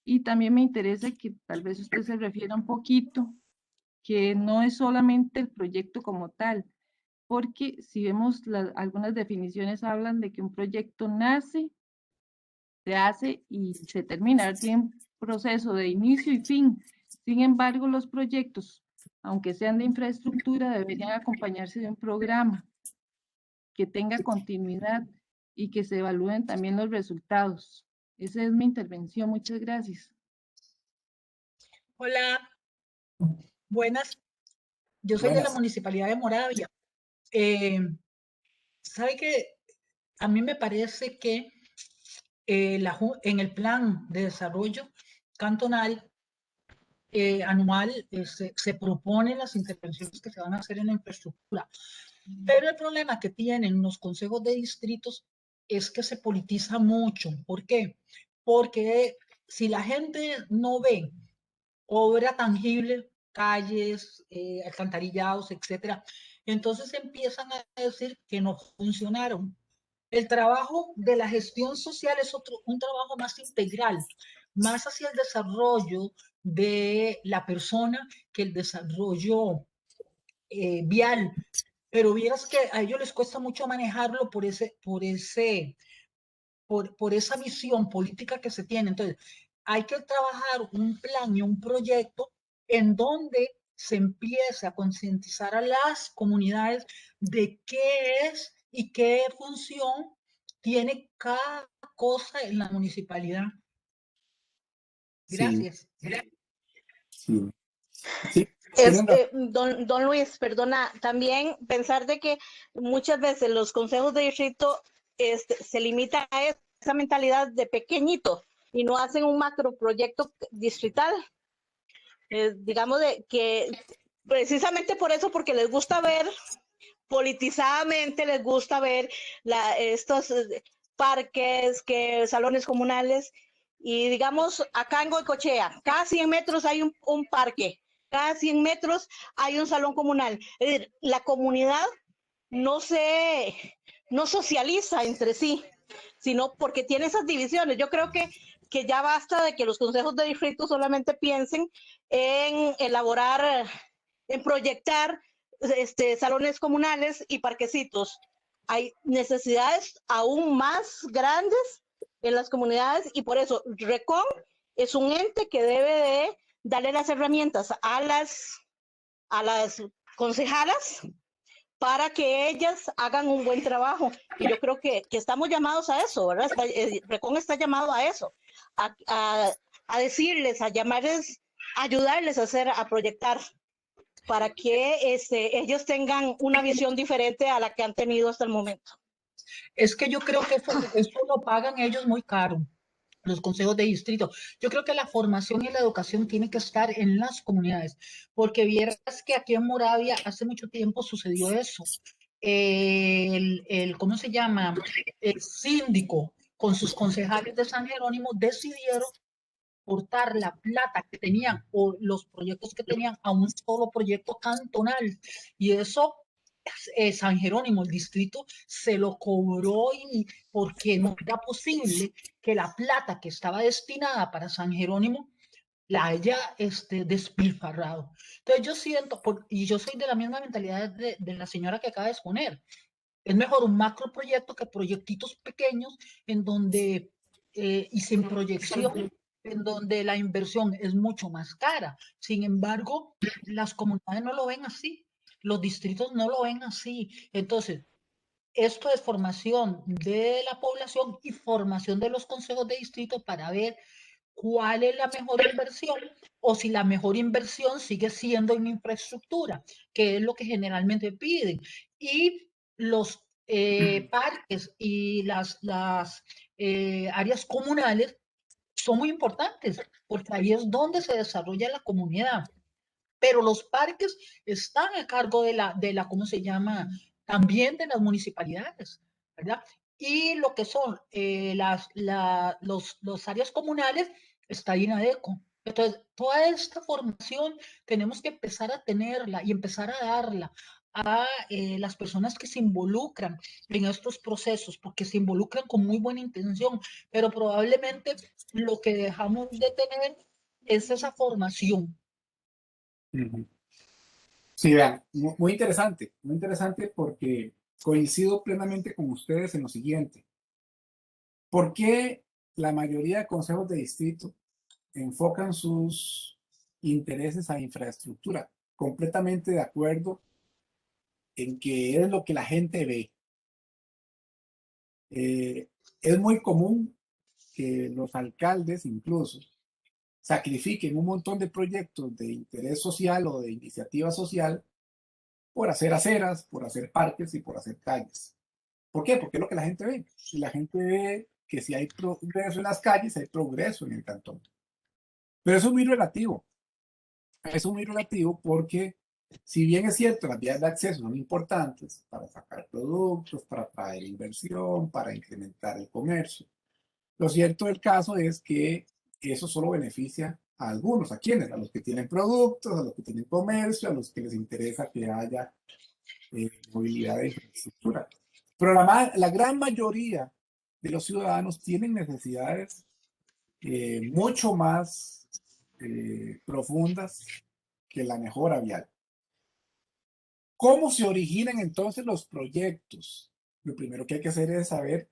Y también me interesa que tal vez usted se refiera un poquito, que no es solamente el proyecto como tal, porque si vemos algunas definiciones hablan de que un proyecto nace, se hace y se termina, tiene un proceso de inicio y fin. Sin embargo, los proyectos, aunque sean de infraestructura, deberían acompañarse de un programa que tenga continuidad y que se evalúen también los resultados. Esa es mi intervención. Muchas gracias. Hola, buenas. Yo soy de la Municipalidad de Moravia. ¿Sabe qué? A mí me parece que en el plan de desarrollo cantonal anual se proponen las intervenciones que se van a hacer en la infraestructura. Pero el problema que tienen los consejos de distritos es que se politiza mucho. ¿Por qué? Porque si la gente no ve obra tangible, calles, alcantarillados, etcétera, entonces empiezan a decir que no funcionaron. El trabajo de la gestión social es un trabajo más integral, más hacia el desarrollo de la persona que el desarrollo vial. Pero vieras que a ellos les cuesta mucho manejarlo por esa visión política que se tiene. Entonces, hay que trabajar un plan y un proyecto en donde se empiece a concientizar a las comunidades de qué es y qué función tiene cada cosa en la municipalidad. Gracias. Sí. Don Luis, perdona, también pensar de que muchas veces los consejos de distrito se limitan a esa mentalidad de pequeñito y no hacen un macroproyecto distrital. Digamos de que precisamente por eso, porque les gusta ver politizadamente, les gusta ver estos parques, salones comunales, y digamos acá en Goicoechea, cada 100 metros hay un parque, cada 100 metros hay un salón comunal. Es decir, la comunidad no socializa entre sí, sino porque tiene esas divisiones. Yo creo que ya basta de que los consejos de distrito solamente piensen en elaborar, en proyectar salones comunales y parquecitos. Hay necesidades aún más grandes en las comunidades y por eso RECON es un ente que debe de darle las herramientas a las concejalas para que ellas hagan un buen trabajo. Y yo creo que estamos llamados a eso, ¿verdad? Recon está llamado a eso, a decirles, a llamarles, a ayudarles a proyectar para que ellos tengan una visión diferente a la que han tenido hasta el momento. Es que yo creo que eso lo pagan ellos muy caro, los consejos de distrito. Yo creo que la formación y la educación tienen que estar en las comunidades, porque vieras que aquí en Moravia hace mucho tiempo sucedió eso. ¿Cómo se llama? El síndico con sus concejales de San Jerónimo decidieron cortar la plata que tenían o los proyectos que tenían a un solo proyecto cantonal. Y eso San Jerónimo, el distrito, se lo cobró porque no era posible que la plata que estaba destinada para San Jerónimo la haya despilfarrado. Entonces yo siento, y yo soy de la misma mentalidad de la señora que acaba de exponer, es mejor un macro proyecto que proyectitos pequeños en donde, y sin proyección, en donde la inversión es mucho más cara. Sin embargo, las comunidades no lo ven así, los distritos no lo ven así. Entonces, esto es formación de la población y formación de los consejos de distrito para ver cuál es la mejor inversión o si la mejor inversión sigue siendo en infraestructura, que es lo que generalmente piden. Y los parques y las áreas comunales son muy importantes, porque ahí es donde se desarrolla la comunidad. Pero los parques están a cargo de la ¿cómo se llama? También de las municipalidades, ¿verdad? Y lo que son los áreas comunales está INADECO. Entonces, toda esta formación tenemos que empezar a tenerla y empezar a darla a las personas que se involucran en estos procesos, porque se involucran con muy buena intención, pero probablemente lo que dejamos de tener es esa formación. Sí, vean, muy interesante porque coincido plenamente con ustedes en lo siguiente. ¿Por qué la mayoría de consejos de distrito enfocan sus intereses a infraestructura? Completamente de acuerdo en que es lo que la gente ve. Es muy común que los alcaldes incluso sacrifiquen un montón de proyectos de interés social o de iniciativa social por hacer aceras, por hacer parques y por hacer calles. ¿Por qué? Porque es lo que la gente ve. Y la gente ve que si hay progreso en las calles, hay progreso en el cantón. Pero eso es muy relativo. Eso es muy relativo porque, si bien es cierto, las vías de acceso son importantes para sacar productos, para traer inversión, para incrementar el comercio, lo cierto del caso es que eso solo beneficia a algunos. ¿A quiénes? A los que tienen productos, a los que tienen comercio, a los que les interesa que haya movilidad de infraestructura. Pero la gran mayoría de los ciudadanos tienen necesidades mucho más profundas que la mejora vial. ¿Cómo se originan entonces los proyectos? Lo primero que hay que hacer es saber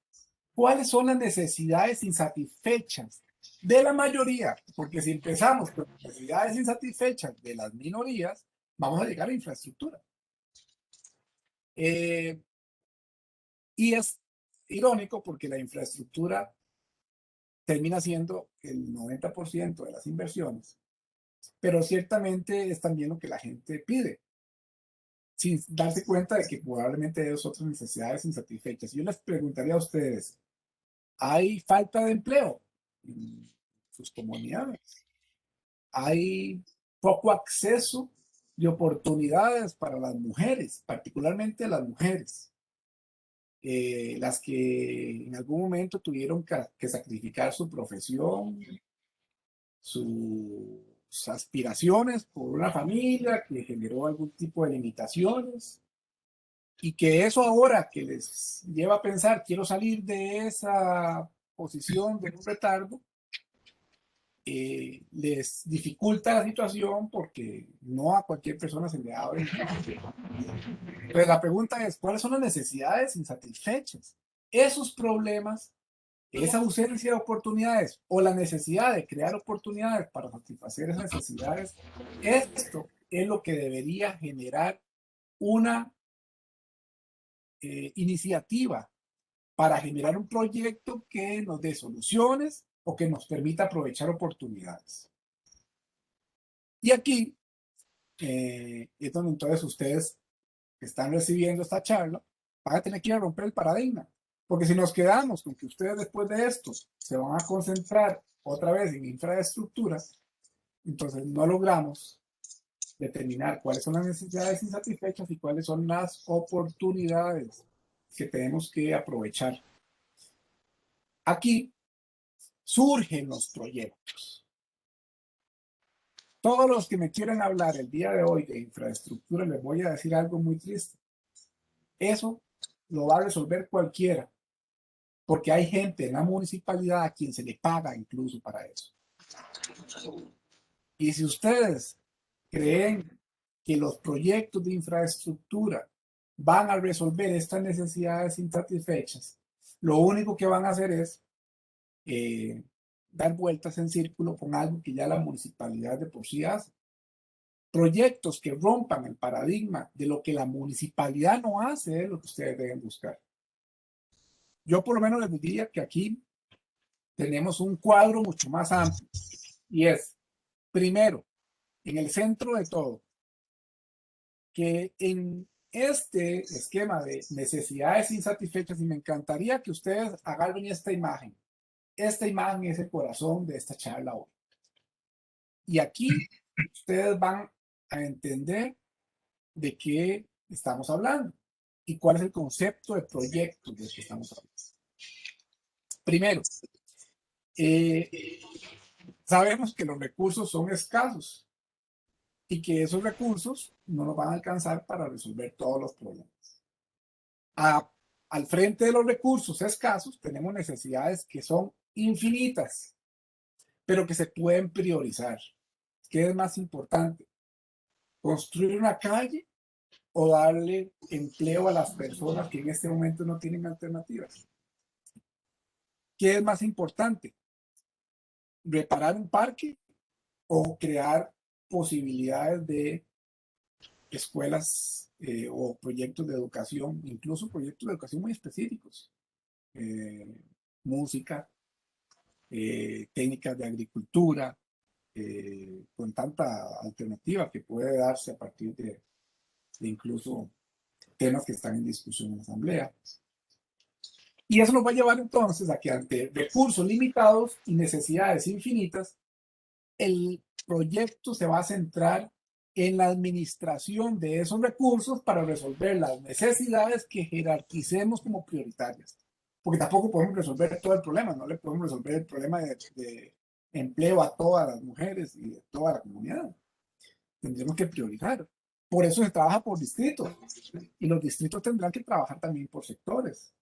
cuáles son las necesidades insatisfechas de la mayoría, porque si empezamos con necesidades insatisfechas de las minorías, vamos a llegar a infraestructura. Y es irónico porque la infraestructura termina siendo el 90% de las inversiones, pero ciertamente es también lo que la gente pide, sin darse cuenta de que probablemente hay otras necesidades insatisfechas. Yo les preguntaría a ustedes, ¿hay falta de empleo en sus comunidades? ¿Hay poco acceso de oportunidades para las mujeres, particularmente las mujeres? Las que en algún momento tuvieron que sacrificar su profesión, sus aspiraciones por una familia que generó algún tipo de limitaciones, y que eso ahora que les lleva a pensar, quiero salir de esa posición de un retardo, les dificulta la situación porque no a cualquier persona se le abre. Entonces la pregunta es, ¿cuáles son las necesidades insatisfechas? Esos problemas, esa ausencia de oportunidades o la necesidad de crear oportunidades para satisfacer esas necesidades, esto es lo que debería generar una iniciativa para generar un proyecto que nos dé soluciones o que nos permita aprovechar oportunidades. Y aquí es donde entonces ustedes que están recibiendo esta charla van a tener que ir a romper el paradigma. Porque si nos quedamos con que ustedes después de esto se van a concentrar otra vez en infraestructura, entonces no logramos determinar cuáles son las necesidades insatisfechas y cuáles son las oportunidades que tenemos que aprovechar. Aquí surgen los proyectos. Todos los que me quieran hablar el día de hoy de infraestructura, les voy a decir algo muy triste. Eso lo va a resolver cualquiera, porque hay gente en la municipalidad a quien se le paga incluso para eso. Y si ustedes creen que los proyectos de infraestructura van a resolver estas necesidades insatisfechas, lo único que van a hacer es dar vueltas en círculo con algo que ya la municipalidad de por sí hace. Proyectos que rompan el paradigma de lo que la municipalidad no hace es lo que ustedes deben buscar. Yo por lo menos les diría que aquí tenemos un cuadro mucho más amplio y es, primero, en el centro de todo, que en este esquema de necesidades insatisfechas, y me encantaría que ustedes agarren esta imagen. Esta imagen es el corazón de esta charla hoy. Y aquí ustedes van a entender de qué estamos hablando y cuál es el concepto de proyecto del que estamos hablando. Primero, sabemos que los recursos son escasos y que esos recursos no nos van a alcanzar para resolver todos los problemas. Al frente de los recursos escasos tenemos necesidades que son infinitas, pero que se pueden priorizar. ¿Qué es más importante? ¿Construir una calle o darle empleo a las personas que en este momento no tienen alternativas? ¿Qué es más importante? ¿Reparar un parque o crear posibilidades de escuelas o proyectos de educación, incluso proyectos de educación muy específicos? Música, técnicas de agricultura, con tanta alternativa que puede darse a partir de incluso temas que están en discusión en la asamblea. Y eso nos va a llevar entonces a que ante recursos limitados y necesidades infinitas, el proyecto se va a centrar en la administración de esos recursos para resolver las necesidades que jerarquicemos como prioritarias. Porque tampoco podemos resolver todo el problema, no le podemos resolver el problema de empleo a todas las mujeres y de toda la comunidad. Tendremos que priorizar. Por eso se trabaja por distritos. Y los distritos tendrán que trabajar también por sectores,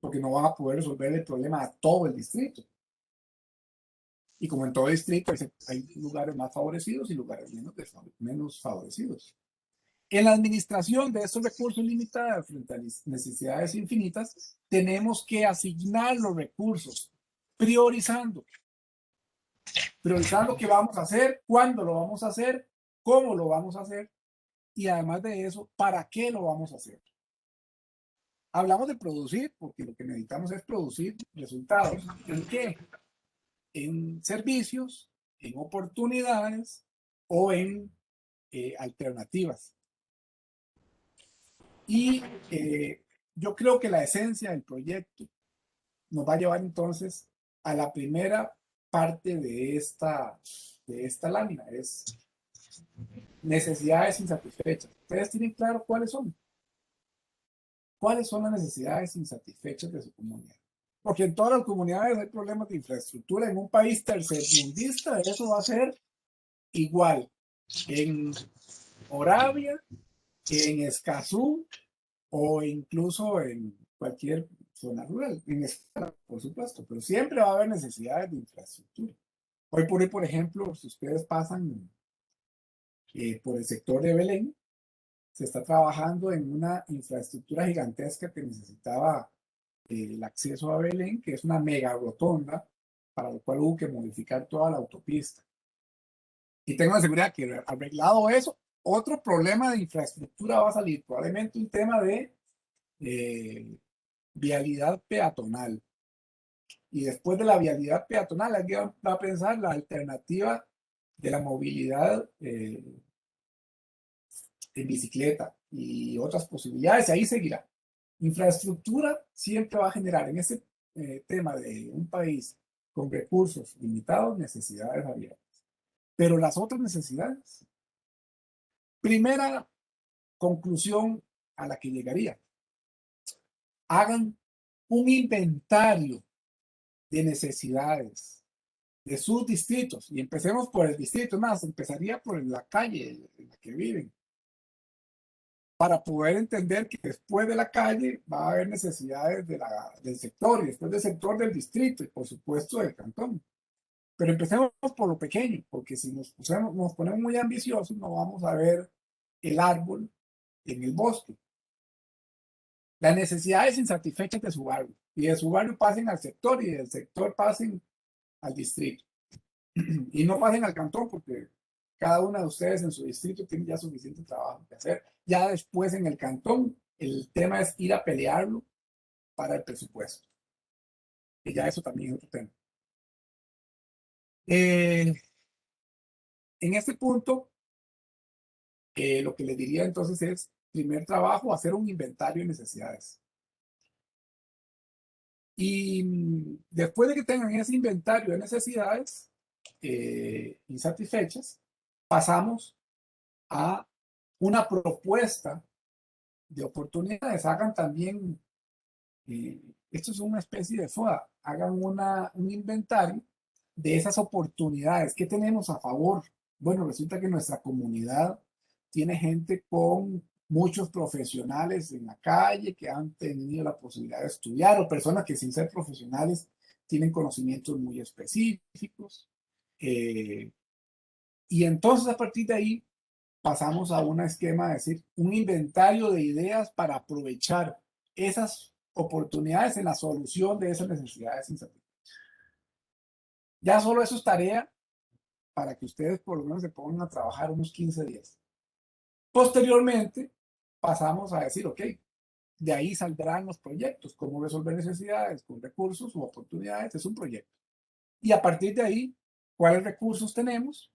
porque no van a poder resolver el problema a todo el distrito. Y como en todo distrito hay lugares más favorecidos y lugares menos favorecidos. En la administración de estos recursos limitados frente a necesidades infinitas, tenemos que asignar los recursos, priorizando. Priorizando qué vamos a hacer, cuándo lo vamos a hacer, cómo lo vamos a hacer y además de eso, ¿para qué lo vamos a hacer? Hablamos de producir porque lo que necesitamos es producir resultados. ¿En qué? En servicios, en oportunidades o en alternativas. Y yo creo que la esencia del proyecto nos va a llevar entonces a la primera parte de esta lámina, es necesidades insatisfechas. ¿Ustedes tienen claro cuáles son? ¿Cuáles son las necesidades insatisfechas de su comunidad? Porque en todas las comunidades hay problemas de infraestructura. En un país tercermundista eso va a ser igual. En Moravia, en Escazú o incluso en cualquier zona rural. En Escala, por supuesto, pero siempre va a haber necesidades de infraestructura. Hoy por ejemplo, si ustedes pasan por el sector de Belén, se está trabajando en una infraestructura gigantesca que necesitaba el acceso a Belén, que es una mega rotonda, para lo cual hubo que modificar toda la autopista. Y tengo la seguridad que arreglado eso, otro problema de infraestructura va a salir, probablemente un tema de vialidad peatonal. Y después de la vialidad peatonal, alguien va a pensar la alternativa de la movilidad en bicicleta y otras posibilidades, y ahí seguirá. Infraestructura siempre va a generar en ese tema de un país con recursos limitados, necesidades abiertas. Pero las otras necesidades, primera conclusión a la que llegaría, hagan un inventario de necesidades de sus distritos, y empecemos por el distrito, más, empezaría por la calle en la que viven, para poder entender que después de la calle va a haber necesidades del sector, y después del sector del distrito, y por supuesto del cantón. Pero empecemos por lo pequeño, porque si nos ponemos muy ambiciosos, no vamos a ver el árbol en el bosque. Las necesidades insatisfechas de su barrio, y de su barrio pasen al sector, y del sector pasen al distrito. Y no pasen al cantón, porque cada una de ustedes en su distrito tiene ya suficiente trabajo que hacer. Ya después en el cantón, el tema es ir a pelearlo para el presupuesto. Y ya eso también es otro tema. En este punto, lo que les diría entonces es, primer trabajo, hacer un inventario de necesidades. Y después de que tengan ese inventario de necesidades insatisfechas, pasamos a una propuesta de oportunidades. Hagan también, esto es una especie de FODA, hagan un inventario de esas oportunidades. ¿Qué tenemos a favor? Bueno, resulta que nuestra comunidad tiene gente con muchos profesionales en la calle que han tenido la posibilidad de estudiar, o personas que sin ser profesionales tienen conocimientos muy específicos. Y entonces a partir de ahí pasamos a un esquema, es decir, un inventario de ideas para aprovechar esas oportunidades en la solución de esas necesidades insatisfechas. Ya solo eso es tarea para que ustedes por lo menos se pongan a trabajar unos 15 días. Posteriormente, pasamos a decir, ok, de ahí saldrán los proyectos, cómo resolver necesidades con recursos u oportunidades, es un proyecto. Y a partir de ahí, ¿cuáles recursos tenemos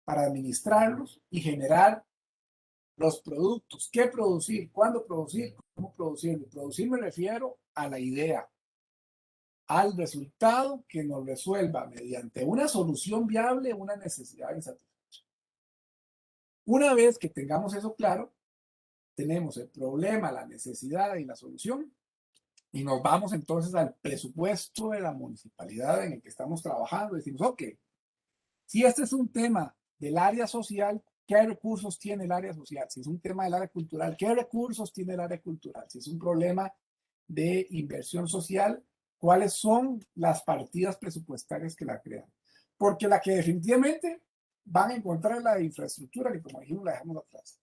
para administrarlos y generar los productos? ¿Qué producir? ¿Cuándo producir? ¿Cómo producirlo? Producir me refiero a la idea, al resultado que nos resuelva mediante una solución viable una necesidad insatisfecha. Una vez que tengamos eso claro, tenemos el problema, la necesidad y la solución, y nos vamos entonces al presupuesto de la municipalidad en el que estamos trabajando. Decimos, ok, si este es un tema del área social, ¿qué recursos tiene el área social? Si es un tema del área cultural, ¿qué recursos tiene el área cultural? Si es un problema de inversión social, ¿cuáles son las partidas presupuestarias que la crean? Porque la que definitivamente van a encontrar es la de infraestructura, que como dijimos la dejamos atrás.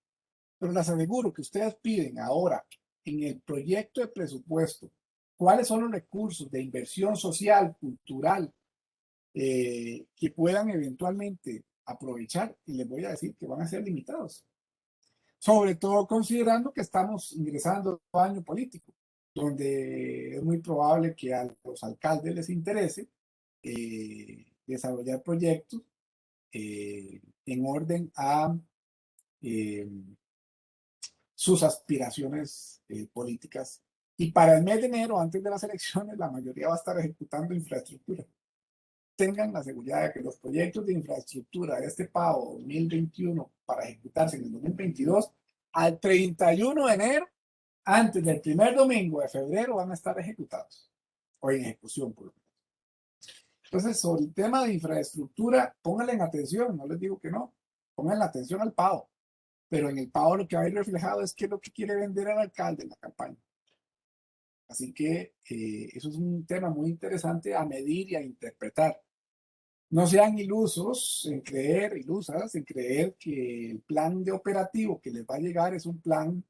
Pero les aseguro que ustedes piden ahora en el proyecto de presupuesto cuáles son los recursos de inversión social, cultural, que puedan eventualmente aprovechar, y les voy a decir que van a ser limitados. Sobre todo considerando que estamos ingresando a un año político, donde es muy probable que a los alcaldes les interese desarrollar proyectos en orden a sus aspiraciones políticas. Y para el mes de enero, antes de las elecciones, la mayoría va a estar ejecutando infraestructura. Tengan la seguridad de que los proyectos de infraestructura de este PAO 2021 para ejecutarse en el 2022, al 31 de enero, antes del primer domingo de febrero, van a estar ejecutados o en ejecución, por lo menos. Entonces, sobre el tema de infraestructura, pónganle en atención, no les digo que no, pónganle atención al PAO, pero en el PAO lo que va a ir reflejado es qué es lo que quiere vender al alcalde en la campaña. Así que eso es un tema muy interesante a medir y a interpretar. No sean ilusas en creer que el plan de operativo que les va a llegar es un plan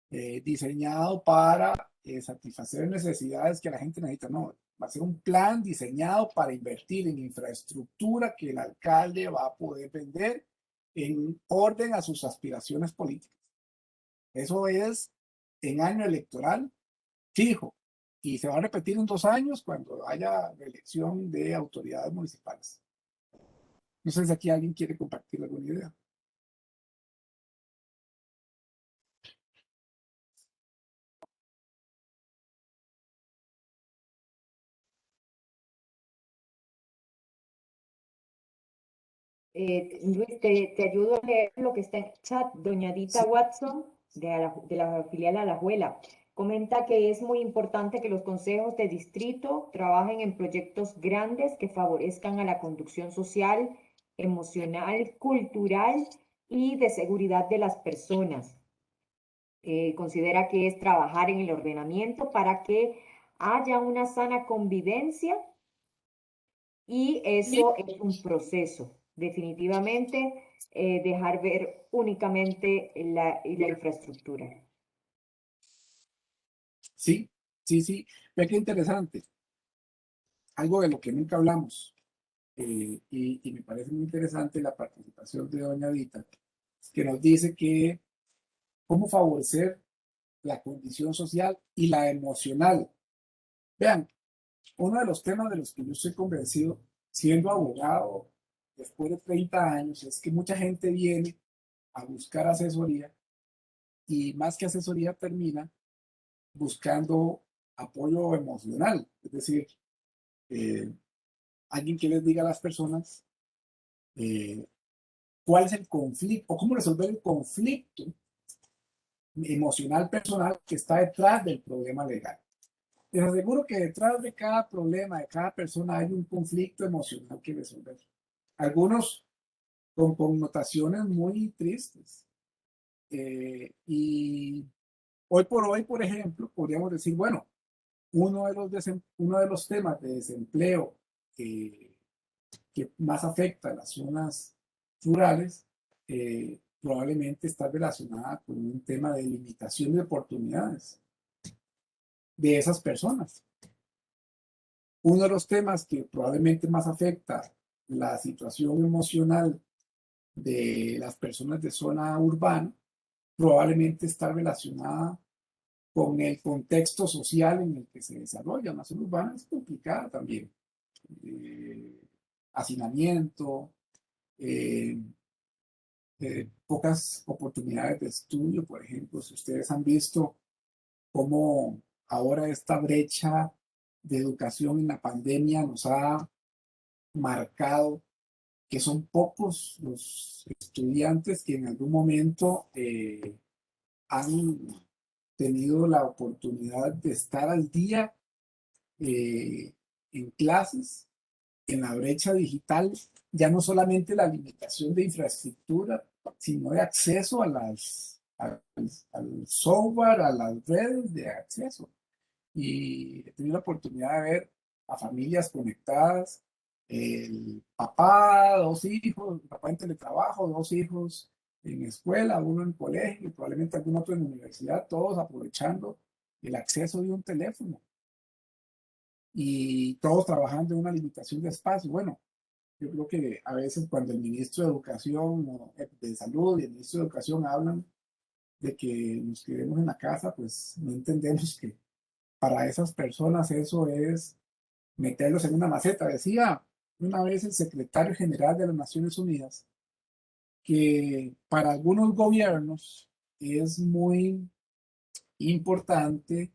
diseñado para satisfacer necesidades que la gente necesita. No, va a ser un plan diseñado para invertir en infraestructura que el alcalde va a poder vender en orden a sus aspiraciones políticas. Eso es en año electoral fijo y se va a repetir en 2 años cuando haya elección de autoridades municipales. No sé si aquí alguien quiere compartir alguna idea. Luis, te ayudo a leer lo que está en el chat. Doña Dita Sí. Watson, de la filial Alajuela, comenta que es muy importante que los consejos de distrito trabajen en proyectos grandes que favorezcan a la conducción social, emocional, cultural y de seguridad de las personas. Considera que es trabajar en el ordenamiento para que haya una sana convivencia y eso es un proceso. Definitivamente, dejar ver únicamente la infraestructura. Sí, sí, sí. Ve qué interesante. Algo de lo que nunca hablamos. Y me parece muy interesante la participación de doña Dita, que nos dice que cómo favorecer la condición social y la emocional. Vean, uno de los temas de los que yo estoy convencido, siendo abogado después de 30 años, es que mucha gente viene a buscar asesoría y más que asesoría termina buscando apoyo emocional, es decir, eh, alguien que les diga a las personas eh, cuál es el conflicto o cómo resolver el conflicto emocional personal que está detrás del problema legal. Les aseguro que detrás de cada problema, de cada persona, hay un conflicto emocional que resolver. Algunos con connotaciones muy tristes. Y hoy por hoy, por ejemplo, podríamos decir, bueno, uno de los temas de desempleo que más afecta a las zonas rurales probablemente está relacionada con un tema de limitación de oportunidades de esas personas. Uno de los temas que probablemente más afecta la situación emocional de las personas de zona urbana probablemente está relacionada con el contexto social en el que se desarrolla. La zona urbana es complicada también. Hacinamiento, eh, pocas oportunidades de estudio, por ejemplo. Si ustedes han visto cómo ahora esta brecha de educación en la pandemia nos ha marcado que son pocos los estudiantes que en algún momento han tenido la oportunidad de estar al día en clases, en la brecha digital, ya no solamente la limitación de infraestructura, sino de acceso a al software, a las redes de acceso. Y he tenido la oportunidad de ver a familias conectadas, el papá, 2 hijos, el papá en teletrabajo, 2 hijos en escuela, uno en colegio, probablemente algún otro en universidad, todos aprovechando el acceso de un teléfono y todos trabajando en una limitación de espacio. Bueno, yo creo que a veces cuando el ministro de Educación, de Salud y el ministro de Educación hablan de que nos quedemos en la casa, pues no entendemos que para esas personas eso es meterlos en una maceta. Decía una vez el secretario general de las Naciones Unidas que para algunos gobiernos es muy importante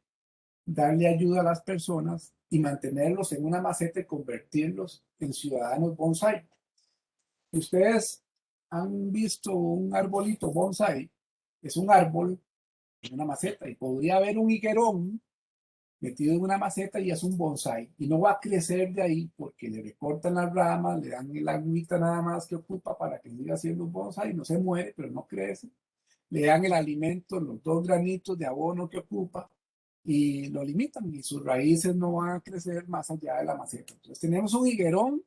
darle ayuda a las personas y mantenerlos en una maceta y convertirlos en ciudadanos bonsai. Ustedes han visto un arbolito bonsai, es un árbol en una maceta y podría haber un higuerón metido en una maceta y es un bonsai y no va a crecer de ahí porque le recortan las ramas, le dan el agüita nada más que ocupa para que siga siendo un bonsai, no se muere pero no crece, le dan el alimento, los 2 granitos de abono que ocupa y lo limitan y sus raíces no van a crecer más allá de la maceta. Entonces tenemos un higuerón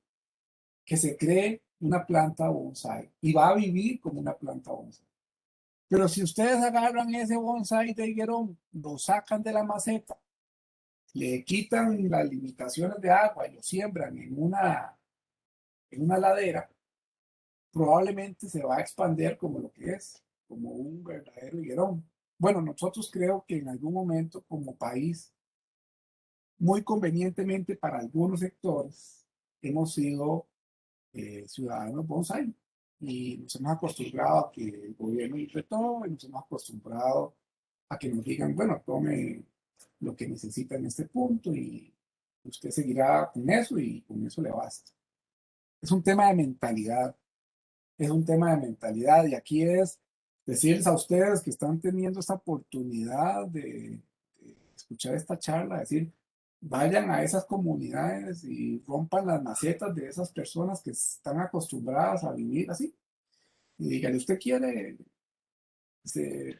que se cree una planta bonsai y va a vivir como una planta bonsai. Pero si ustedes agarran ese bonsai de higuerón, lo sacan de la maceta, le quitan las limitaciones de agua y lo siembran en una ladera, probablemente se va a expandir como lo que es, como un verdadero higuerón. Bueno, nosotros creo que en algún momento como país, muy convenientemente para algunos sectores, hemos sido ciudadanos bonsai y nos hemos acostumbrado a que el gobierno entre todo y nos hemos acostumbrado a que nos digan, bueno, tome lo que necesita en este punto y usted seguirá con eso y con eso le basta. Es un tema de mentalidad, es un tema de mentalidad y aquí es decirles a ustedes que están teniendo esta oportunidad de escuchar esta charla, decir, vayan a esas comunidades y rompan las macetas de esas personas que están acostumbradas a vivir así. Y dígale, ¿usted quiere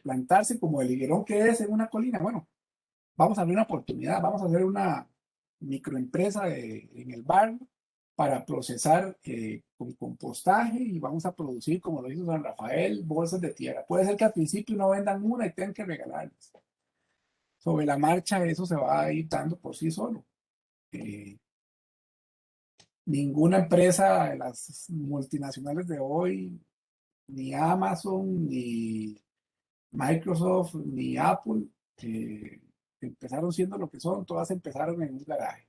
plantarse como el higuerón que es en una colina? Bueno, vamos a abrir una oportunidad, vamos a hacer una microempresa en el barrio para procesar con compostaje y vamos a producir, como lo hizo San Rafael, bolsas de tierra. Puede ser que al principio no vendan una y tengan que regalarlas. Sobre la marcha eso se va a ir dando por sí solo. Ninguna empresa de las multinacionales de hoy, ni Amazon, ni Microsoft, ni Apple, empezaron siendo lo que son, todas empezaron en un garaje.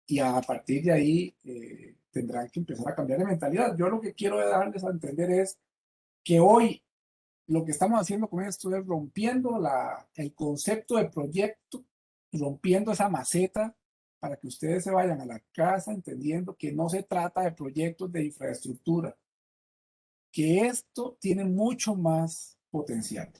Y a partir de ahí tendrán que empezar a cambiar de mentalidad. Yo lo que quiero darles a entender es que hoy lo que estamos haciendo con esto es rompiendo el concepto de proyecto, rompiendo esa maceta para que ustedes se vayan a la casa entendiendo que no se trata de proyectos de infraestructura, que esto tiene mucho más potencial.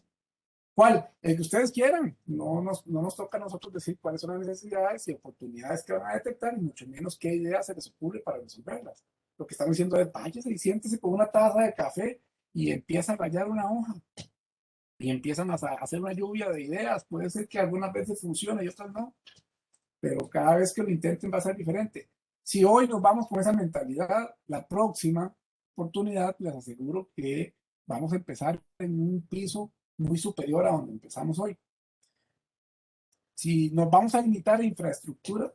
¿Cuál? El que ustedes quieran. No nos toca a nosotros decir cuáles son las necesidades y oportunidades que van a detectar, y mucho menos qué ideas se les ocurre para resolverlas. Lo que estamos diciendo es, váyase y siéntese con una taza de café y empieza a rayar una hoja. Y empiezan a hacer una lluvia de ideas. Puede ser que algunas veces funcione y otras no, pero cada vez que lo intenten va a ser diferente. Si hoy nos vamos con esa mentalidad, la próxima oportunidad les aseguro que vamos a empezar en un piso muy superior a donde empezamos hoy. Si nos vamos a limitar a infraestructura,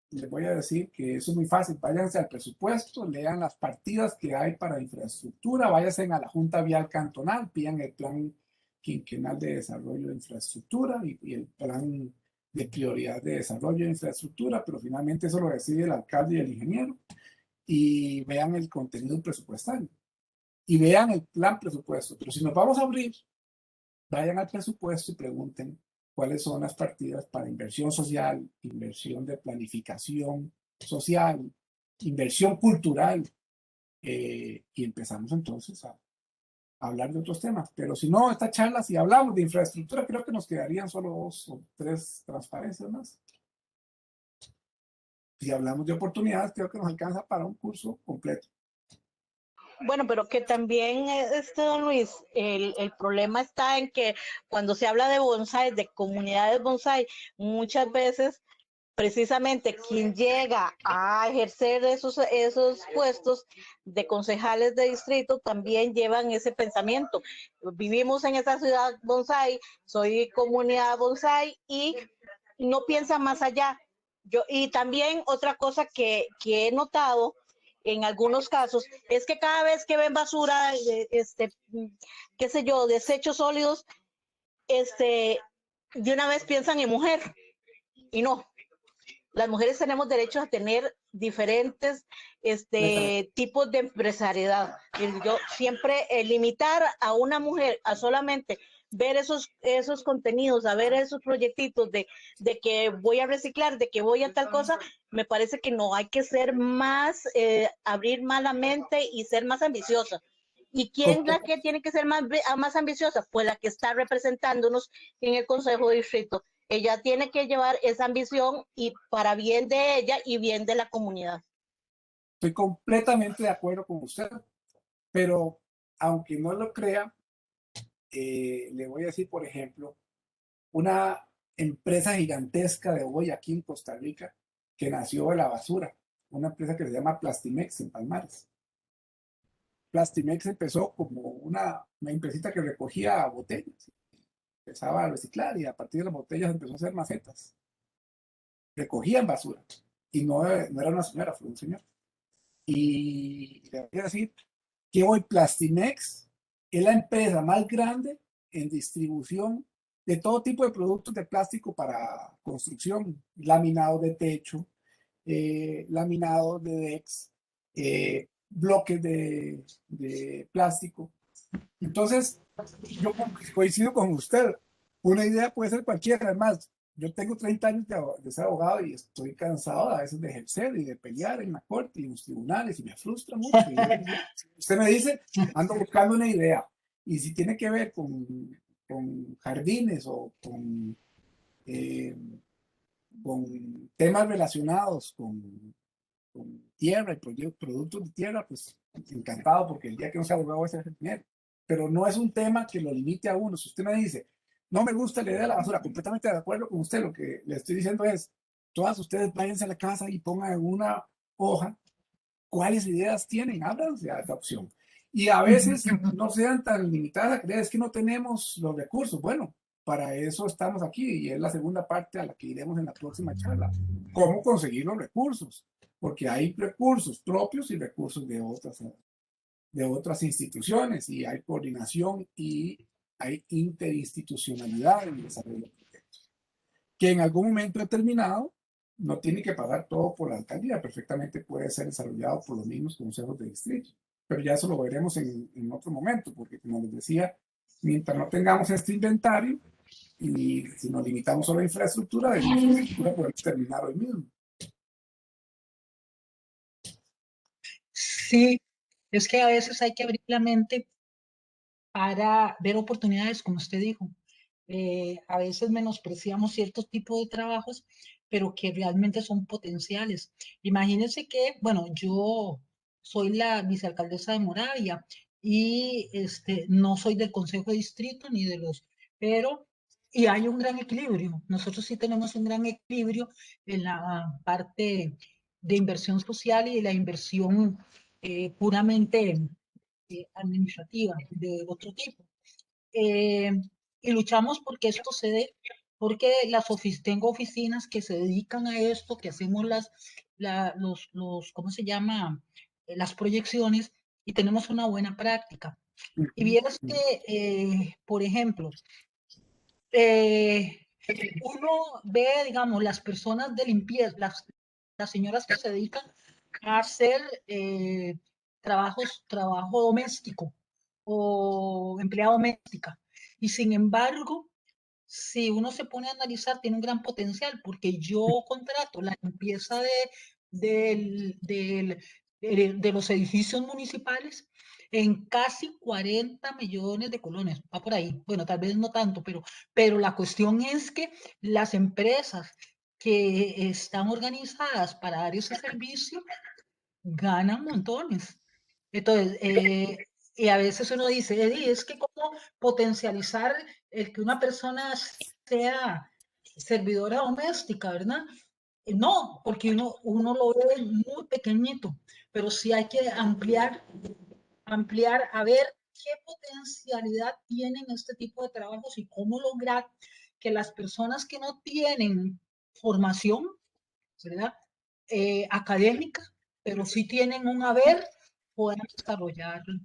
les voy a decir que eso es muy fácil. Váyanse al presupuesto, lean las partidas que hay para infraestructura, váyanse a la Junta Vial Cantonal, pidan el plan quinquenal de desarrollo de infraestructura y el plan de prioridad de desarrollo de infraestructura, pero finalmente eso lo decide el alcalde y el ingeniero. Y vean el contenido presupuestario y vean el plan presupuesto. Pero si nos vamos a abrir, vayan al presupuesto y pregunten cuáles son las partidas para inversión social, inversión de planificación social, inversión cultural, y empezamos entonces a hablar de otros temas. Pero si no, esta charla, si hablamos de infraestructura, creo que nos quedarían solo 2 o 3 transparencias más. Si hablamos de oportunidades, creo que nos alcanza para un curso completo. Bueno, pero que también, don Luis, el problema está en que cuando se habla de bonsai, de comunidades bonsai, muchas veces precisamente quien llega a ejercer esos puestos de concejales de distrito también llevan ese pensamiento. Vivimos en esa ciudad bonsai, soy comunidad bonsai y no piensa más allá. Y también otra cosa que he notado en algunos casos es que cada vez que ven basura, qué sé yo, desechos sólidos, de una vez piensan en mujer y no. Las mujeres tenemos derecho a tener diferentes tipos de empresariedad. Yo siempre limitar a una mujer a solamente ver esos contenidos, a ver esos proyectitos de que voy a reciclar, de que voy a tal cosa, me parece que no, hay que ser más, abrir más la mente y ser más ambiciosa. ¿Y quién es la que tiene que ser más ambiciosa? Pues la que está representándonos en el Consejo de Distrito. Ella tiene que llevar esa ambición y para bien de ella y bien de la comunidad. Estoy completamente de acuerdo con usted, pero aunque no lo crea, le voy a decir, por ejemplo, una empresa gigantesca de hoy aquí en Costa Rica que nació de la basura, una empresa que se llama Plastimex en Palmares. Plastimex empezó como una empresita que recogía botellas, empezaba a reciclar y a partir de las botellas empezó a hacer macetas. Recogían basura y no era una señora, fue un señor. Y le voy a decir que hoy Plastimex es la empresa más grande en distribución de todo tipo de productos de plástico para construcción, laminado de techo, laminado de decks, bloques de plástico. Entonces, yo coincido con usted. Una idea puede ser cualquiera. Además, yo tengo 30 años de ser abogado y estoy cansado a veces de ejercer y de pelear en la corte y en los tribunales y me frustra mucho. Y usted me dice, ando buscando una idea. Y si tiene que ver con jardines o eh, con temas relacionados con tierra y productos de tierra, pues encantado, porque el día que no sea abogado voy a ser ingeniero. Pero no es un tema que lo limite a uno. Si usted me dice, no me gusta la idea de la basura, completamente de acuerdo con usted, lo que le estoy diciendo es, todas ustedes váyanse a la casa y pongan en una hoja cuáles ideas tienen, ábranse a esta opción. Y a veces no sean tan limitadas a creer, es que no tenemos los recursos. Bueno, para eso estamos aquí y es la segunda parte a la que iremos en la próxima charla. ¿Cómo conseguir los recursos? Porque hay recursos propios y recursos de otras instituciones y hay coordinación y hay interinstitucionalidad en el desarrollo de proyectos. Que en algún momento determinado no tiene que pasar todo por la alcaldía, perfectamente puede ser desarrollado por los mismos consejos de distrito. Pero ya eso lo veremos en otro momento, porque como les decía, mientras no tengamos este inventario y si nos limitamos solo a infraestructura, de infraestructura podemos terminar hoy mismo. Sí, es que a veces hay que abrir la mente para ver oportunidades, como usted dijo. A veces menospreciamos ciertos tipos de trabajos, pero que realmente son potenciales. Imagínense que, bueno, yo soy la vicealcaldesa de Moravia y no soy del Consejo de Distrito ni de los, pero, y hay un gran equilibrio. Nosotros sí tenemos un gran equilibrio en la parte de inversión social y de la inversión puramente administrativa de otro tipo. Eh, y luchamos porque esto se dé, porque tengo oficinas que se dedican a esto, que hacemos ¿cómo se llama? Las proyecciones y tenemos una buena práctica. Y vieras que, por ejemplo, uno ve, digamos, las personas de limpieza, las señoras que se dedican a hacer trabajo doméstico o empleada doméstica. Y sin embargo, si uno se pone a analizar, tiene un gran potencial, porque yo contrato la limpieza de los edificios municipales en casi 40 millones de colones, va por ahí, bueno, tal vez no tanto, pero la cuestión es que las empresas que están organizadas para dar ese servicio ganan montones. Entonces, y a veces uno dice, Eddie, es que cómo potencializar el que una persona sea servidora doméstica, ¿verdad? No, porque uno lo ve muy pequeñito, pero sí hay que ampliar a ver qué potencialidad tienen este tipo de trabajos y cómo lograr que las personas que no tienen formación, ¿verdad? Académica, pero sí tienen un haber, puedan desarrollarlo.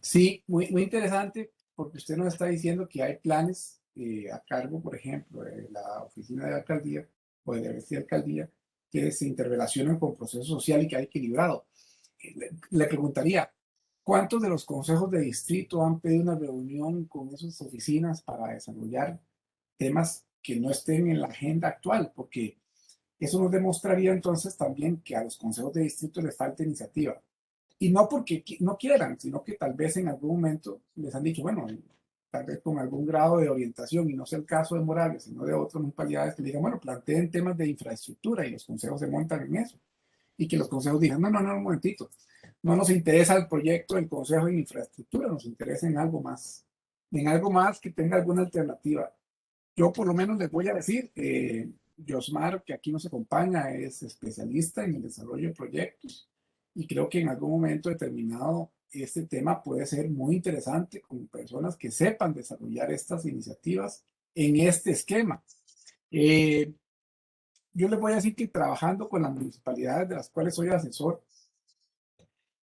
Sí, muy, muy interesante, porque usted nos está diciendo que hay planes a cargo, por ejemplo, de la oficina de la alcaldía o de la alcaldía, que se interrelacionan con proceso social y que hay equilibrado. Le preguntaría, ¿cuántos de los consejos de distrito han pedido una reunión con esas oficinas para desarrollar temas que no estén en la agenda actual? Porque eso nos demostraría entonces también que a los consejos de distrito les falta iniciativa. Y no porque no quieran, sino que tal vez en algún momento les han dicho, bueno, tal vez con algún grado de orientación, y no sea el caso de Moravia, sino de otras municipalidades que le digan, bueno, planteen temas de infraestructura y los consejos se montan en eso. Y que los consejos digan, no, un momentito, no nos interesa el proyecto del consejo de infraestructura, nos interesa en algo más que tenga alguna alternativa. Yo por lo menos les voy a decir, Josmar, que aquí nos acompaña, es especialista en el desarrollo de proyectos y creo que en algún momento determinado este tema puede ser muy interesante con personas que sepan desarrollar estas iniciativas en este esquema. yo les voy a decir que trabajando con las municipalidades de las cuales soy asesor,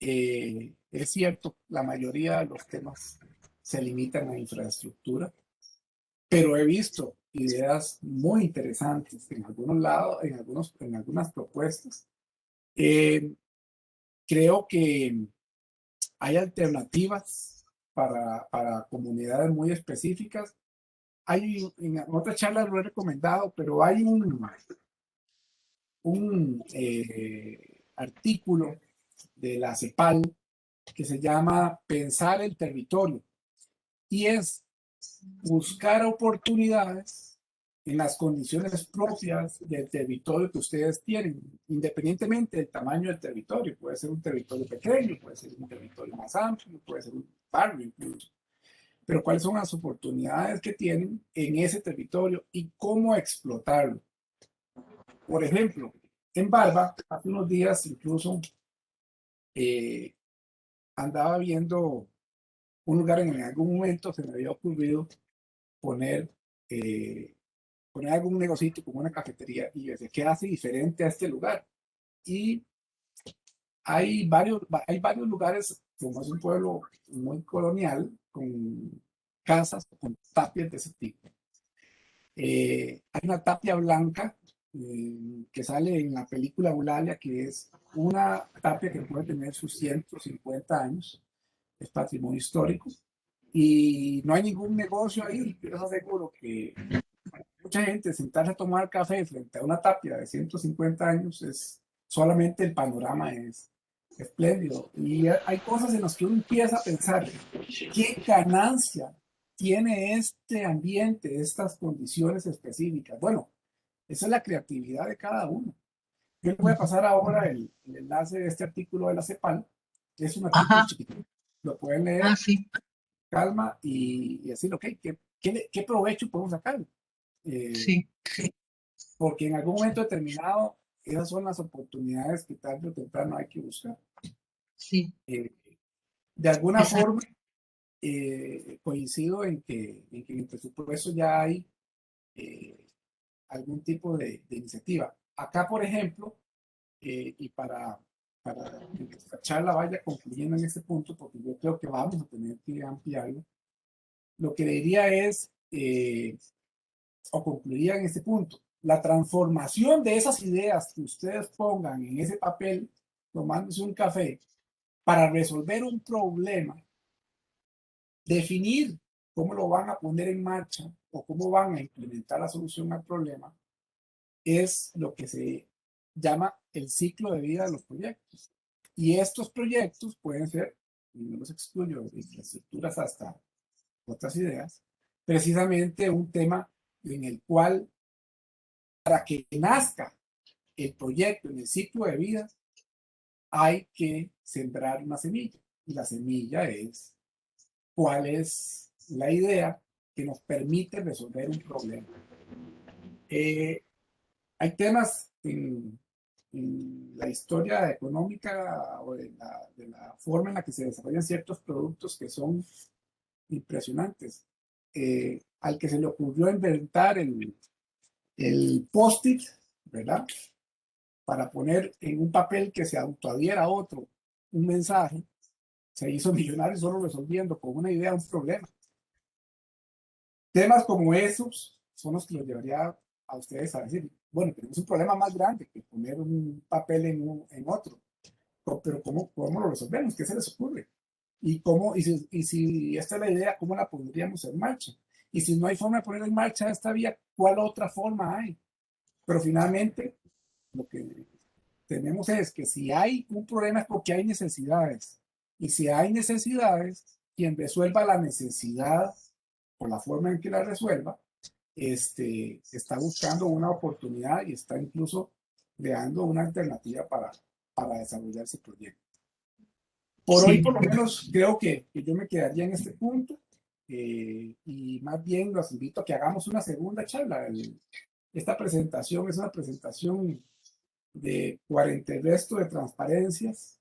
es cierto, la mayoría de los temas se limitan a infraestructura, pero he visto ideas muy interesantes en algunos lados, en algunas propuestas. Creo que hay alternativas para comunidades muy específicas. En otras charlas lo he recomendado, pero hay un artículo de la CEPAL que se llama Pensar el Territorio, y es buscar oportunidades en las condiciones propias del territorio que ustedes tienen, independientemente del tamaño del territorio. Puede ser un territorio pequeño, puede ser un territorio más amplio, puede ser un barrio incluso. Pero cuáles son las oportunidades que tienen en ese territorio y cómo explotarlo. Por ejemplo, en Barba, hace unos días incluso andaba viendo un lugar en algún momento se me había ocurrido poner, eh, poner algún negocito como una cafetería y decía, ¿qué hace diferente a este lugar? Y hay varios lugares, como es un pueblo muy colonial, con casas, con tapias de ese tipo. Hay una tapia blanca que sale en la película Eulalia, que es una tapia que puede tener sus 150 años, es patrimonio histórico, y no hay ningún negocio ahí. Yo les aseguro que mucha gente sentarse a tomar café frente a una tapia de 150 años es solamente el panorama es espléndido. Y hay cosas en las que uno empieza a pensar, ¿qué ganancia tiene este ambiente, estas condiciones específicas? Bueno, esa es la creatividad de cada uno. Yo les voy a pasar ahora el enlace de este artículo de la CEPAL. Es un artículo Ajá, chiquito. Lo pueden leer, sí, calma y decir, ok, ¿qué provecho podemos sacar? sí, Porque en algún momento determinado, esas son las oportunidades que tarde o temprano hay que buscar. sí, Eh, de alguna exacto, forma, coincido en que en el presupuesto ya hay algún tipo de iniciativa. Acá, por ejemplo, y para que esta charla vaya concluyendo en este punto, porque yo creo que vamos a tener que ampliarlo, lo que diría es, o concluiría en este punto, la transformación de esas ideas que ustedes pongan en ese papel, tomándose un café, para resolver un problema, definir cómo lo van a poner en marcha o cómo van a implementar la solución al problema, es lo que se llama el ciclo de vida de los proyectos. Y estos proyectos pueden ser, y no los excluyo, de infraestructuras hasta otras ideas, precisamente un tema en el cual, para que nazca el proyecto en el ciclo de vida, hay que sembrar una semilla. Y la semilla es cuál es la idea que nos permite resolver un problema. Hay temas en la historia económica o de la forma en la que se desarrollan ciertos productos que son impresionantes. Al que se le ocurrió inventar el post-it, ¿verdad? Para poner en un papel que se autoadhiera a otro un mensaje, se hizo millonario solo resolviendo con una idea un problema. Temas como esos son los que los llevaría a ustedes a decir, bueno, tenemos un problema más grande que poner un papel en otro, pero ¿cómo lo resolvemos? ¿Qué se les ocurre? Y si esta es la idea, ¿cómo la pondríamos en marcha? Y si no hay forma de poner en marcha esta vía, ¿cuál otra forma hay? Pero finalmente, lo que tenemos es que si hay un problema es porque hay necesidades. Y si hay necesidades, quien resuelva la necesidad o la forma en que la resuelva, está buscando una oportunidad y está incluso creando una alternativa para desarrollar ese proyecto. Por hoy, sí, por lo menos, creo que yo me quedaría en este punto y más bien los invito a que hagamos una segunda charla. Esta presentación es una presentación de 40 y resto de transparencias,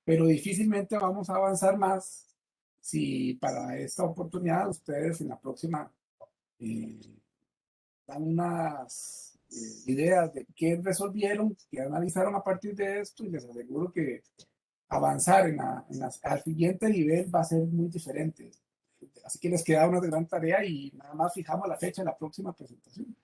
pero difícilmente vamos a avanzar más si para esta oportunidad ustedes en la próxima dan ideas de qué resolvieron, qué analizaron a partir de esto, y les aseguro que avanzar al siguiente nivel va a ser muy diferente. Así que les queda una gran tarea y nada más fijamos la fecha de la próxima presentación.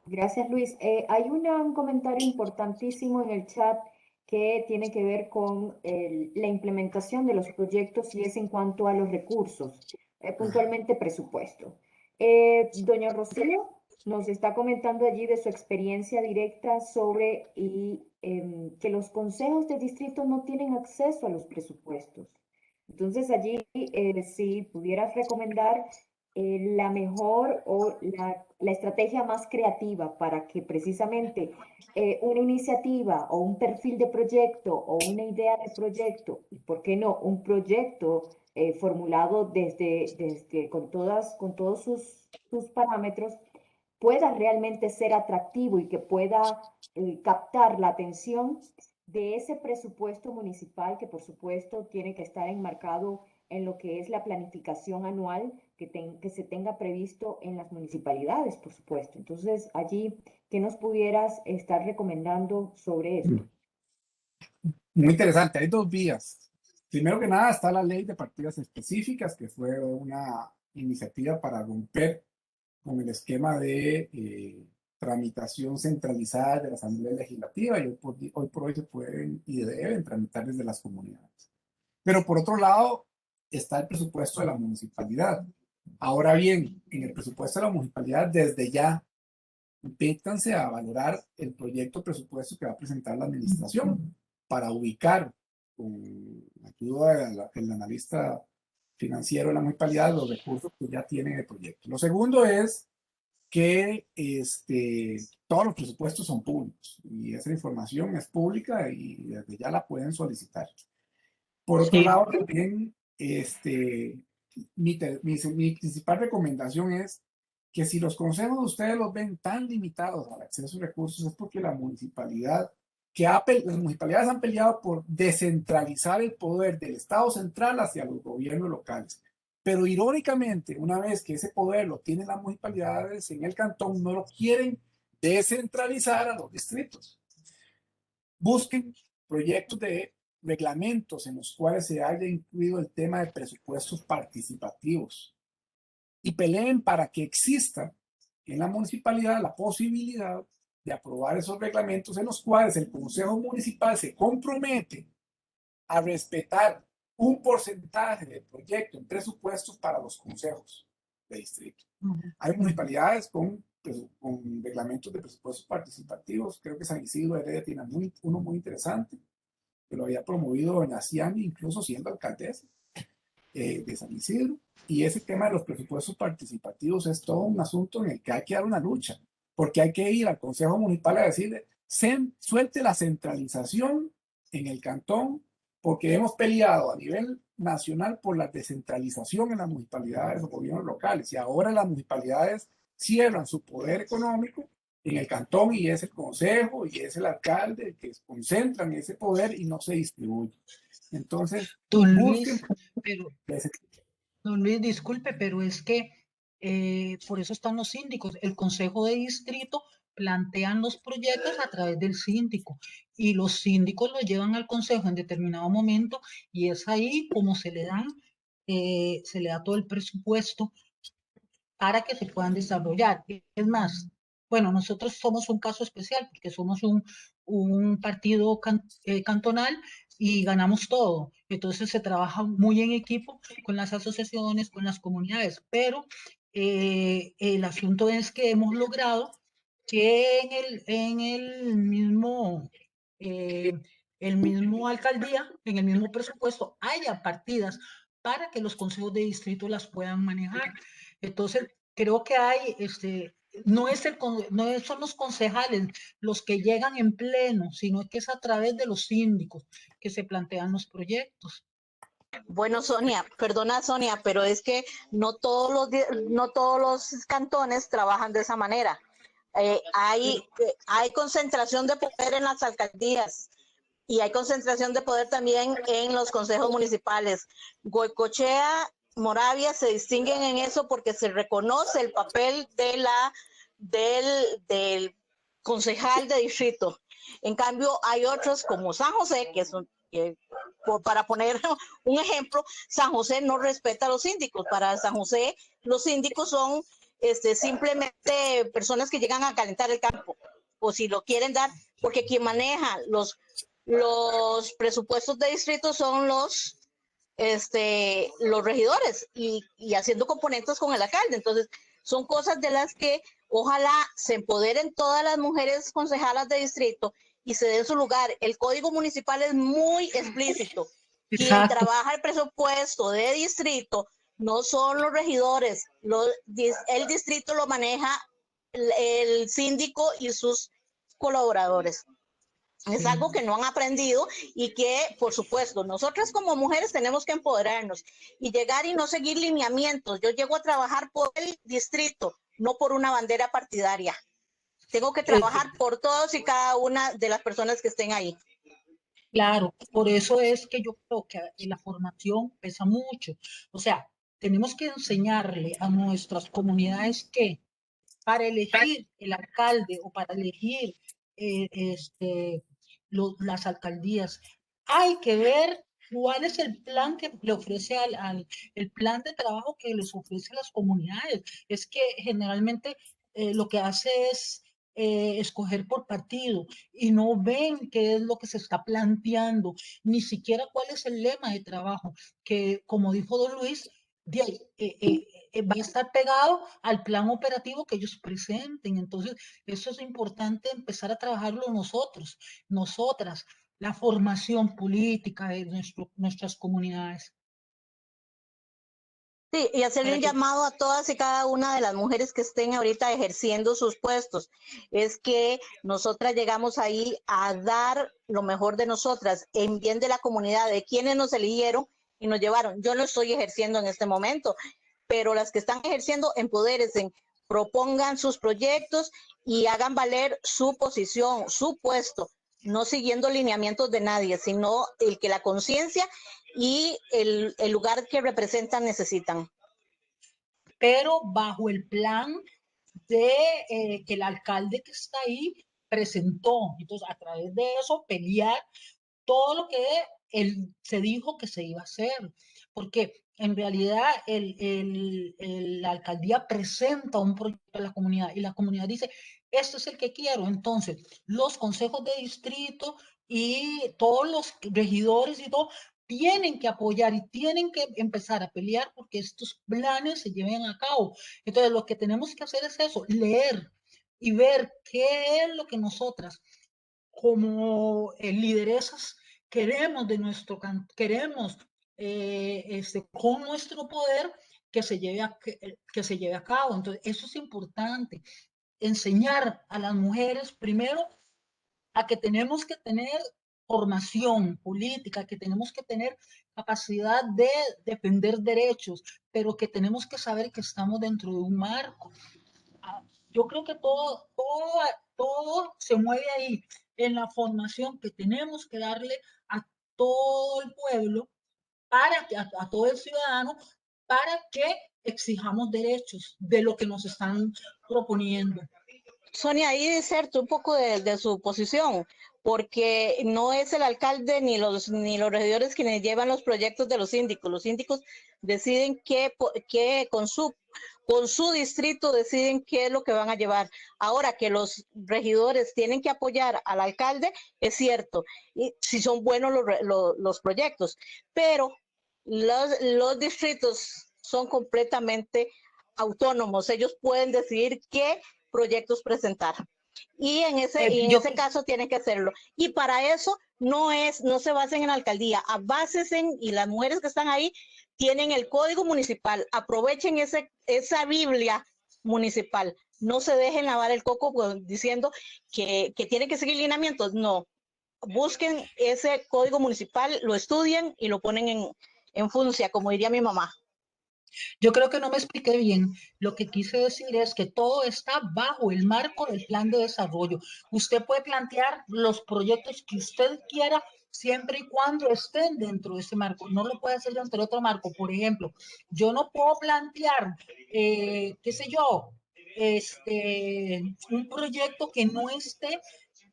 Gracias, Luis. Hay un comentario importantísimo en el chat que tiene que ver con la implementación de los proyectos y es en cuanto a los recursos, puntualmente presupuesto. Doña Rocío nos está comentando allí de su experiencia directa sobre que los consejos de distrito no tienen acceso a los presupuestos. Entonces allí, si pudieras recomendar la mejor o la estrategia más creativa para que precisamente una iniciativa o un perfil de proyecto o una idea de proyecto, y por qué no, un proyecto formulado con todos sus parámetros, pueda realmente ser atractivo y que pueda captar la atención de ese presupuesto municipal que por supuesto tiene que estar enmarcado en lo que es la planificación anual que se tenga previsto en las municipalidades, por supuesto. Entonces, allí, ¿qué nos pudieras estar recomendando sobre esto? Muy interesante, hay dos vías. Primero que nada está la ley de partidas específicas, que fue una iniciativa para romper con el esquema de tramitación centralizada de la Asamblea Legislativa, y hoy por hoy se pueden y deben tramitar desde las comunidades. Pero por otro lado está el presupuesto de la municipalidad. Ahora bien, en el presupuesto de la municipalidad, desde ya, métanse a valorar el proyecto presupuesto que va a presentar la administración para ubicar, con ayuda del analista financiero de la municipalidad, los recursos que ya tienen el proyecto. Lo segundo es que todos los presupuestos son públicos y esa información es pública y desde ya la pueden solicitar. Por otro lado, también mi principal recomendación es que si los consejos de ustedes los ven tan limitados al acceso a recursos es porque las municipalidades han peleado por descentralizar el poder del Estado central hacia los gobiernos locales. Pero irónicamente, una vez que ese poder lo tienen las municipalidades en el cantón, no lo quieren descentralizar a los distritos. Busquen proyectos de reglamentos en los cuales se haya incluido el tema de presupuestos participativos y peleen para que exista en la municipalidad la posibilidad de aprobar esos reglamentos en los cuales el Consejo Municipal se compromete a respetar un porcentaje del proyecto en presupuestos para los consejos de distrito. Hay municipalidades con reglamentos de presupuestos participativos. Creo que San Isidro de Heredia tiene uno muy interesante, que lo había promovido doña Ciani, incluso siendo alcaldesa de San Isidro. Y ese tema de los presupuestos participativos es todo un asunto en el que hay que dar una lucha, porque hay que ir al Consejo Municipal a decirle, suelte la centralización en el cantón, porque hemos peleado a nivel nacional por la descentralización en las municipalidades o gobiernos locales, y ahora las municipalidades cierran su poder económico en el cantón y es el consejo y es el alcalde que concentran ese poder y no se distribuye. Entonces, don Luis, disculpe, pero es que por eso están los síndicos. El consejo de distrito plantean los proyectos a través del síndico y los síndicos los llevan al consejo en determinado momento y es ahí como se le da todo el presupuesto para que se puedan desarrollar. Es más, bueno, nosotros somos un caso especial porque somos un partido cantonal y ganamos todo. Entonces se trabaja muy en equipo con las asociaciones, con las comunidades, pero el asunto es que hemos logrado que en el mismo alcaldía, en el mismo presupuesto, haya partidas para que los consejos de distrito las puedan manejar. Entonces, creo que hay, no son los concejales los que llegan en pleno, sino que es a través de los síndicos que se plantean los proyectos. Bueno, Sonia, perdona Sonia, pero es que no todos los cantones trabajan de esa manera. Hay concentración de poder en las alcaldías y hay concentración de poder también en los consejos municipales. Goicoechea Moravia se distinguen en eso porque se reconoce el papel de del concejal de distrito. En cambio, hay otros como San José, para poner un ejemplo, San José no respeta a los síndicos. Para San José, los síndicos son simplemente personas que llegan a calentar el campo, o si lo quieren dar, porque quien maneja los presupuestos de distrito son los regidores y haciendo componentes con el alcalde. Entonces, son cosas de las que ojalá se empoderen todas las mujeres concejalas de distrito y se den su lugar. El código municipal es muy explícito. Quien Exacto. trabaja el presupuesto de distrito no son los regidores, el distrito lo maneja el síndico y sus colaboradores. Es algo que no han aprendido y que, por supuesto, nosotras como mujeres tenemos que empoderarnos y llegar y no seguir lineamientos. Yo llego a trabajar por el distrito, no por una bandera partidaria. Tengo que trabajar por todos y cada una de las personas que estén ahí. Claro, por eso es que yo creo que la formación pesa mucho. O sea, tenemos que enseñarle a nuestras comunidades que para elegir el alcalde o para elegir las alcaldías, hay que ver cuál es el plan que le ofrece el plan de trabajo que les ofrece a las comunidades. Es que generalmente lo que hace es escoger por partido y no ven qué es lo que se está planteando, ni siquiera cuál es el lema de trabajo, que como dijo don Luis, va a estar pegado al plan operativo que ellos presenten. Entonces, eso es importante empezar a trabajarlo nosotros, nosotras, la formación política de nuestras comunidades. Sí, y hacerle un llamado a todas y cada una de las mujeres que estén ahorita ejerciendo sus puestos. Es que nosotras llegamos ahí a dar lo mejor de nosotras en bien de la comunidad, de quienes nos eligieron y nos llevaron. Yo lo estoy ejerciendo en este momento, pero las que están ejerciendo, empodérense, propongan sus proyectos y hagan valer su posición, su puesto, no siguiendo lineamientos de nadie, sino el que la conciencia y el lugar que representan necesitan. Pero bajo el plan de que el alcalde que está ahí presentó. Entonces, a través de eso, pelear todo lo que él se dijo que se iba a hacer. Porque en realidad la alcaldía presenta un proyecto a la comunidad y la comunidad dice, este es el que quiero. Entonces, los consejos de distrito y todos los regidores y todo tienen que apoyar y tienen que empezar a pelear porque estos planes se lleven a cabo. Entonces, lo que tenemos que hacer es eso, leer y ver qué es lo que nosotras como lideresas queremos queremos con nuestro poder que se lleve a cabo. Entonces, eso es importante, enseñar a las mujeres primero a que tenemos que tener formación política, que tenemos que tener capacidad de defender derechos, pero que tenemos que saber que estamos dentro de un marco. Yo creo que todo se mueve ahí, en la formación que tenemos que darle a todo el pueblo, a todo el ciudadano, para que exijamos derechos de lo que nos están proponiendo. Sonia, ahí diserto un poco de su posición, porque no es el alcalde ni los regidores quienes llevan los proyectos de los síndicos. Los síndicos deciden qué con su distrito deciden qué es lo que van a llevar. Ahora que los regidores tienen que apoyar al alcalde, es cierto, y si son buenos los proyectos, pero los distritos son completamente autónomos. Ellos pueden decidir qué proyectos presentar. Y en ese caso tienen que hacerlo. Y para eso no se basen en la alcaldía, básense y las mujeres que están ahí tienen el código municipal, aprovechen esa Biblia municipal. No se dejen lavar el coco diciendo que tienen que seguir lineamientos. No, busquen ese código municipal, lo estudien y lo ponen en funcia, como diría mi mamá. Yo creo que no me expliqué bien. Lo que quise decir es que todo está bajo el marco del plan de desarrollo. Usted puede plantear los proyectos que usted quiera siempre y cuando estén dentro de ese marco. No lo puede hacer dentro de otro marco. Por ejemplo, yo no puedo plantear, qué sé yo, un proyecto que no esté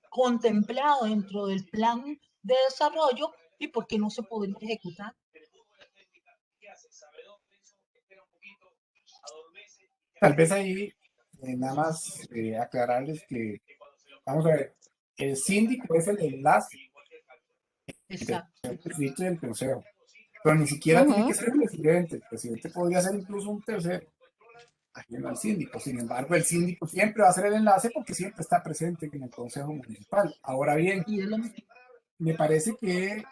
contemplado dentro del plan de desarrollo y porque no se podría ejecutar. Tal vez ahí, nada más aclararles que, vamos a ver, el síndico es el enlace Exacto. entre el distrito y el consejo, pero ni siquiera tiene que ser el presidente podría ser incluso un tercero, ajeno al síndico. Sin embargo, el síndico siempre va a ser el enlace porque siempre está presente en el consejo municipal. Ahora bien, Y es lo me parece que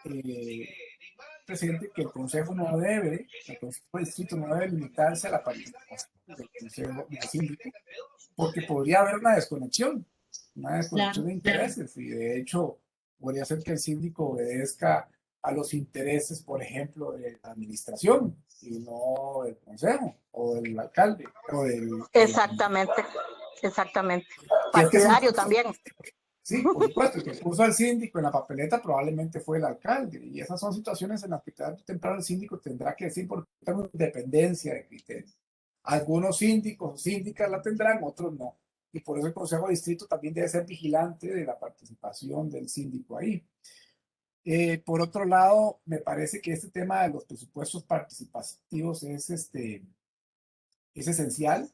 presidente, que el consejo no debe, el consejo de distrito no debe limitarse a la participación del consejo del síndico, porque podría haber una desconexión claro. de intereses, y de hecho podría ser que el síndico obedezca a los intereses, por ejemplo, de la administración y no del consejo o del alcalde o del... Exactamente, exactamente. Y es que son Partidario también. Sí, por supuesto, el que puso al síndico en la papeleta probablemente fue el alcalde, y esas son situaciones en las que tarde o temprano el síndico tendrá que decir porque tenemos independencia de criterio. Algunos síndicos o síndicas la tendrán, otros no. Y por eso el Consejo de Distrito también debe ser vigilante de la participación del síndico ahí. Por otro lado, me parece que este tema de los presupuestos participativos es esencial.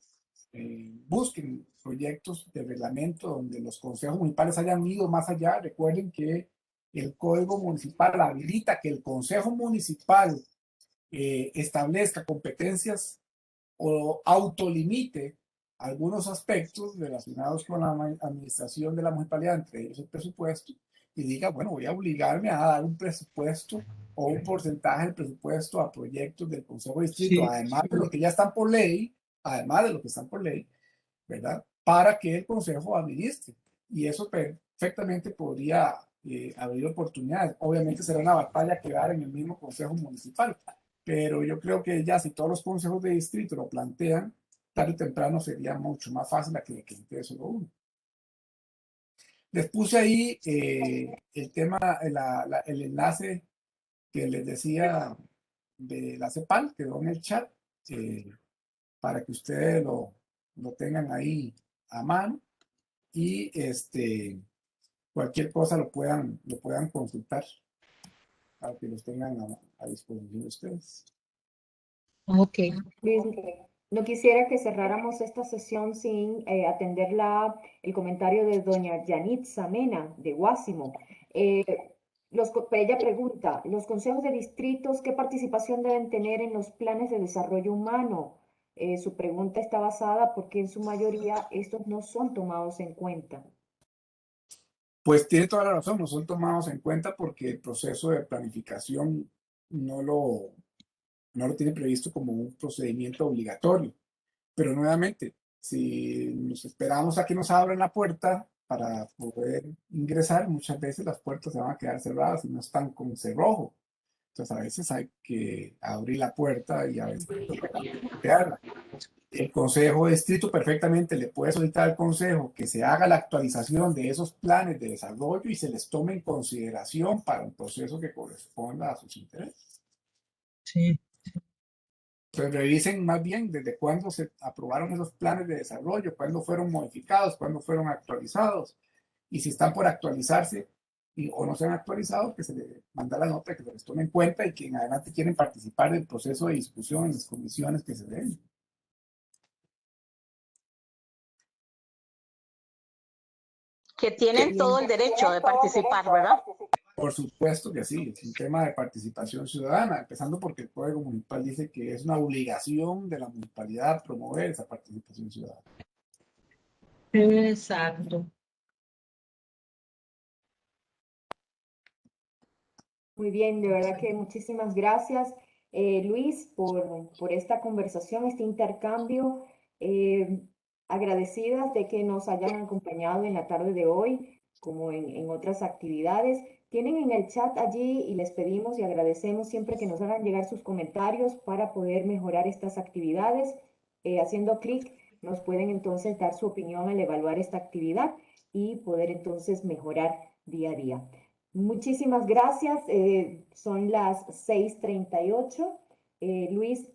Busquen proyectos de reglamento donde los consejos municipales hayan ido más allá. Recuerden que el Código Municipal habilita que el Consejo Municipal establezca competencias o autolimite algunos aspectos relacionados con la administración de la municipalidad, entre ellos el presupuesto, y diga, bueno, voy a obligarme a dar un presupuesto o un porcentaje del presupuesto a proyectos del Consejo de Distrito, Sí. además de lo que ya están por ley, además de lo que están por ley, ¿verdad? Para que el Consejo administre. Y eso perfectamente podría abrir oportunidades. Obviamente será una batalla que dar en el mismo Consejo Municipal, pero yo creo que ya si todos los consejos de distrito lo plantean, tarde o temprano sería mucho más fácil a que entre solo uno. Les puse ahí el tema, el enlace que les decía de la CEPAL, quedó en el chat, para que ustedes lo tengan ahí a mano y cualquier cosa lo puedan consultar para que los tengan a disposición de ustedes. Ok. Luis, no quisiera que cerráramos esta sesión sin atender el comentario de doña Yanitza Mena de Guásimo. Ella pregunta, ¿los consejos de distritos qué participación deben tener en los planes de desarrollo humano? Su pregunta está basada porque en su mayoría estos no son tomados en cuenta. Pues tiene toda la razón, no son tomados en cuenta porque el proceso de planificación no lo tiene previsto como un procedimiento obligatorio. Pero nuevamente, si nos esperamos a que nos abran la puerta para poder ingresar, muchas veces las puertas se van a quedar cerradas y no están con cerrojo. Entonces a veces hay que abrir la puerta y a veces golpearla. El Consejo de Distrito perfectamente le puede solicitar al Consejo que se haga la actualización de esos planes de desarrollo y se les tome en consideración para un proceso que corresponda a sus intereses. Sí. Entonces revisen más bien desde cuándo se aprobaron esos planes de desarrollo, cuándo fueron modificados, cuándo fueron actualizados, y si están por actualizarse o no se han actualizado, que se les manda la nota, que se les tome en cuenta y que en adelante quieren participar del proceso de discusión en las comisiones que se den. Que tienen todo el derecho de participar, ¿verdad? Por supuesto que sí, es un tema de participación ciudadana, empezando porque el Código Municipal dice que es una obligación de la municipalidad promover esa participación ciudadana. Exacto. Muy bien, de verdad que muchísimas gracias, Luis, por esta conversación, este intercambio. Agradecidas de que nos hayan acompañado en la tarde de hoy, como en otras actividades. Tienen en el chat allí y les pedimos y agradecemos siempre que nos hagan llegar sus comentarios para poder mejorar estas actividades. Haciendo clic, nos pueden entonces dar su opinión al evaluar esta actividad y poder entonces mejorar día a día. Muchísimas gracias. Son las 6:38. Luis,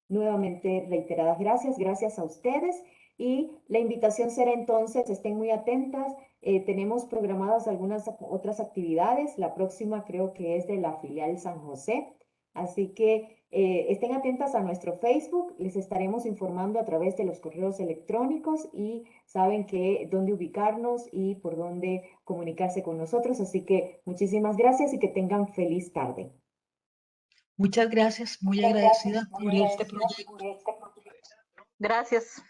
nuevamente reiteradas gracias. Gracias a ustedes. Y la invitación será entonces, estén muy atentas. Tenemos programadas algunas otras actividades. La próxima creo que es de la filial San José. Así que estén atentas a nuestro Facebook. Les estaremos informando a través de los correos electrónicos y saben que dónde ubicarnos y por dónde comunicarse con nosotros. Así que muchísimas gracias y que tengan feliz tarde. Muchas gracias, muy agradecida por este proyecto. Gracias.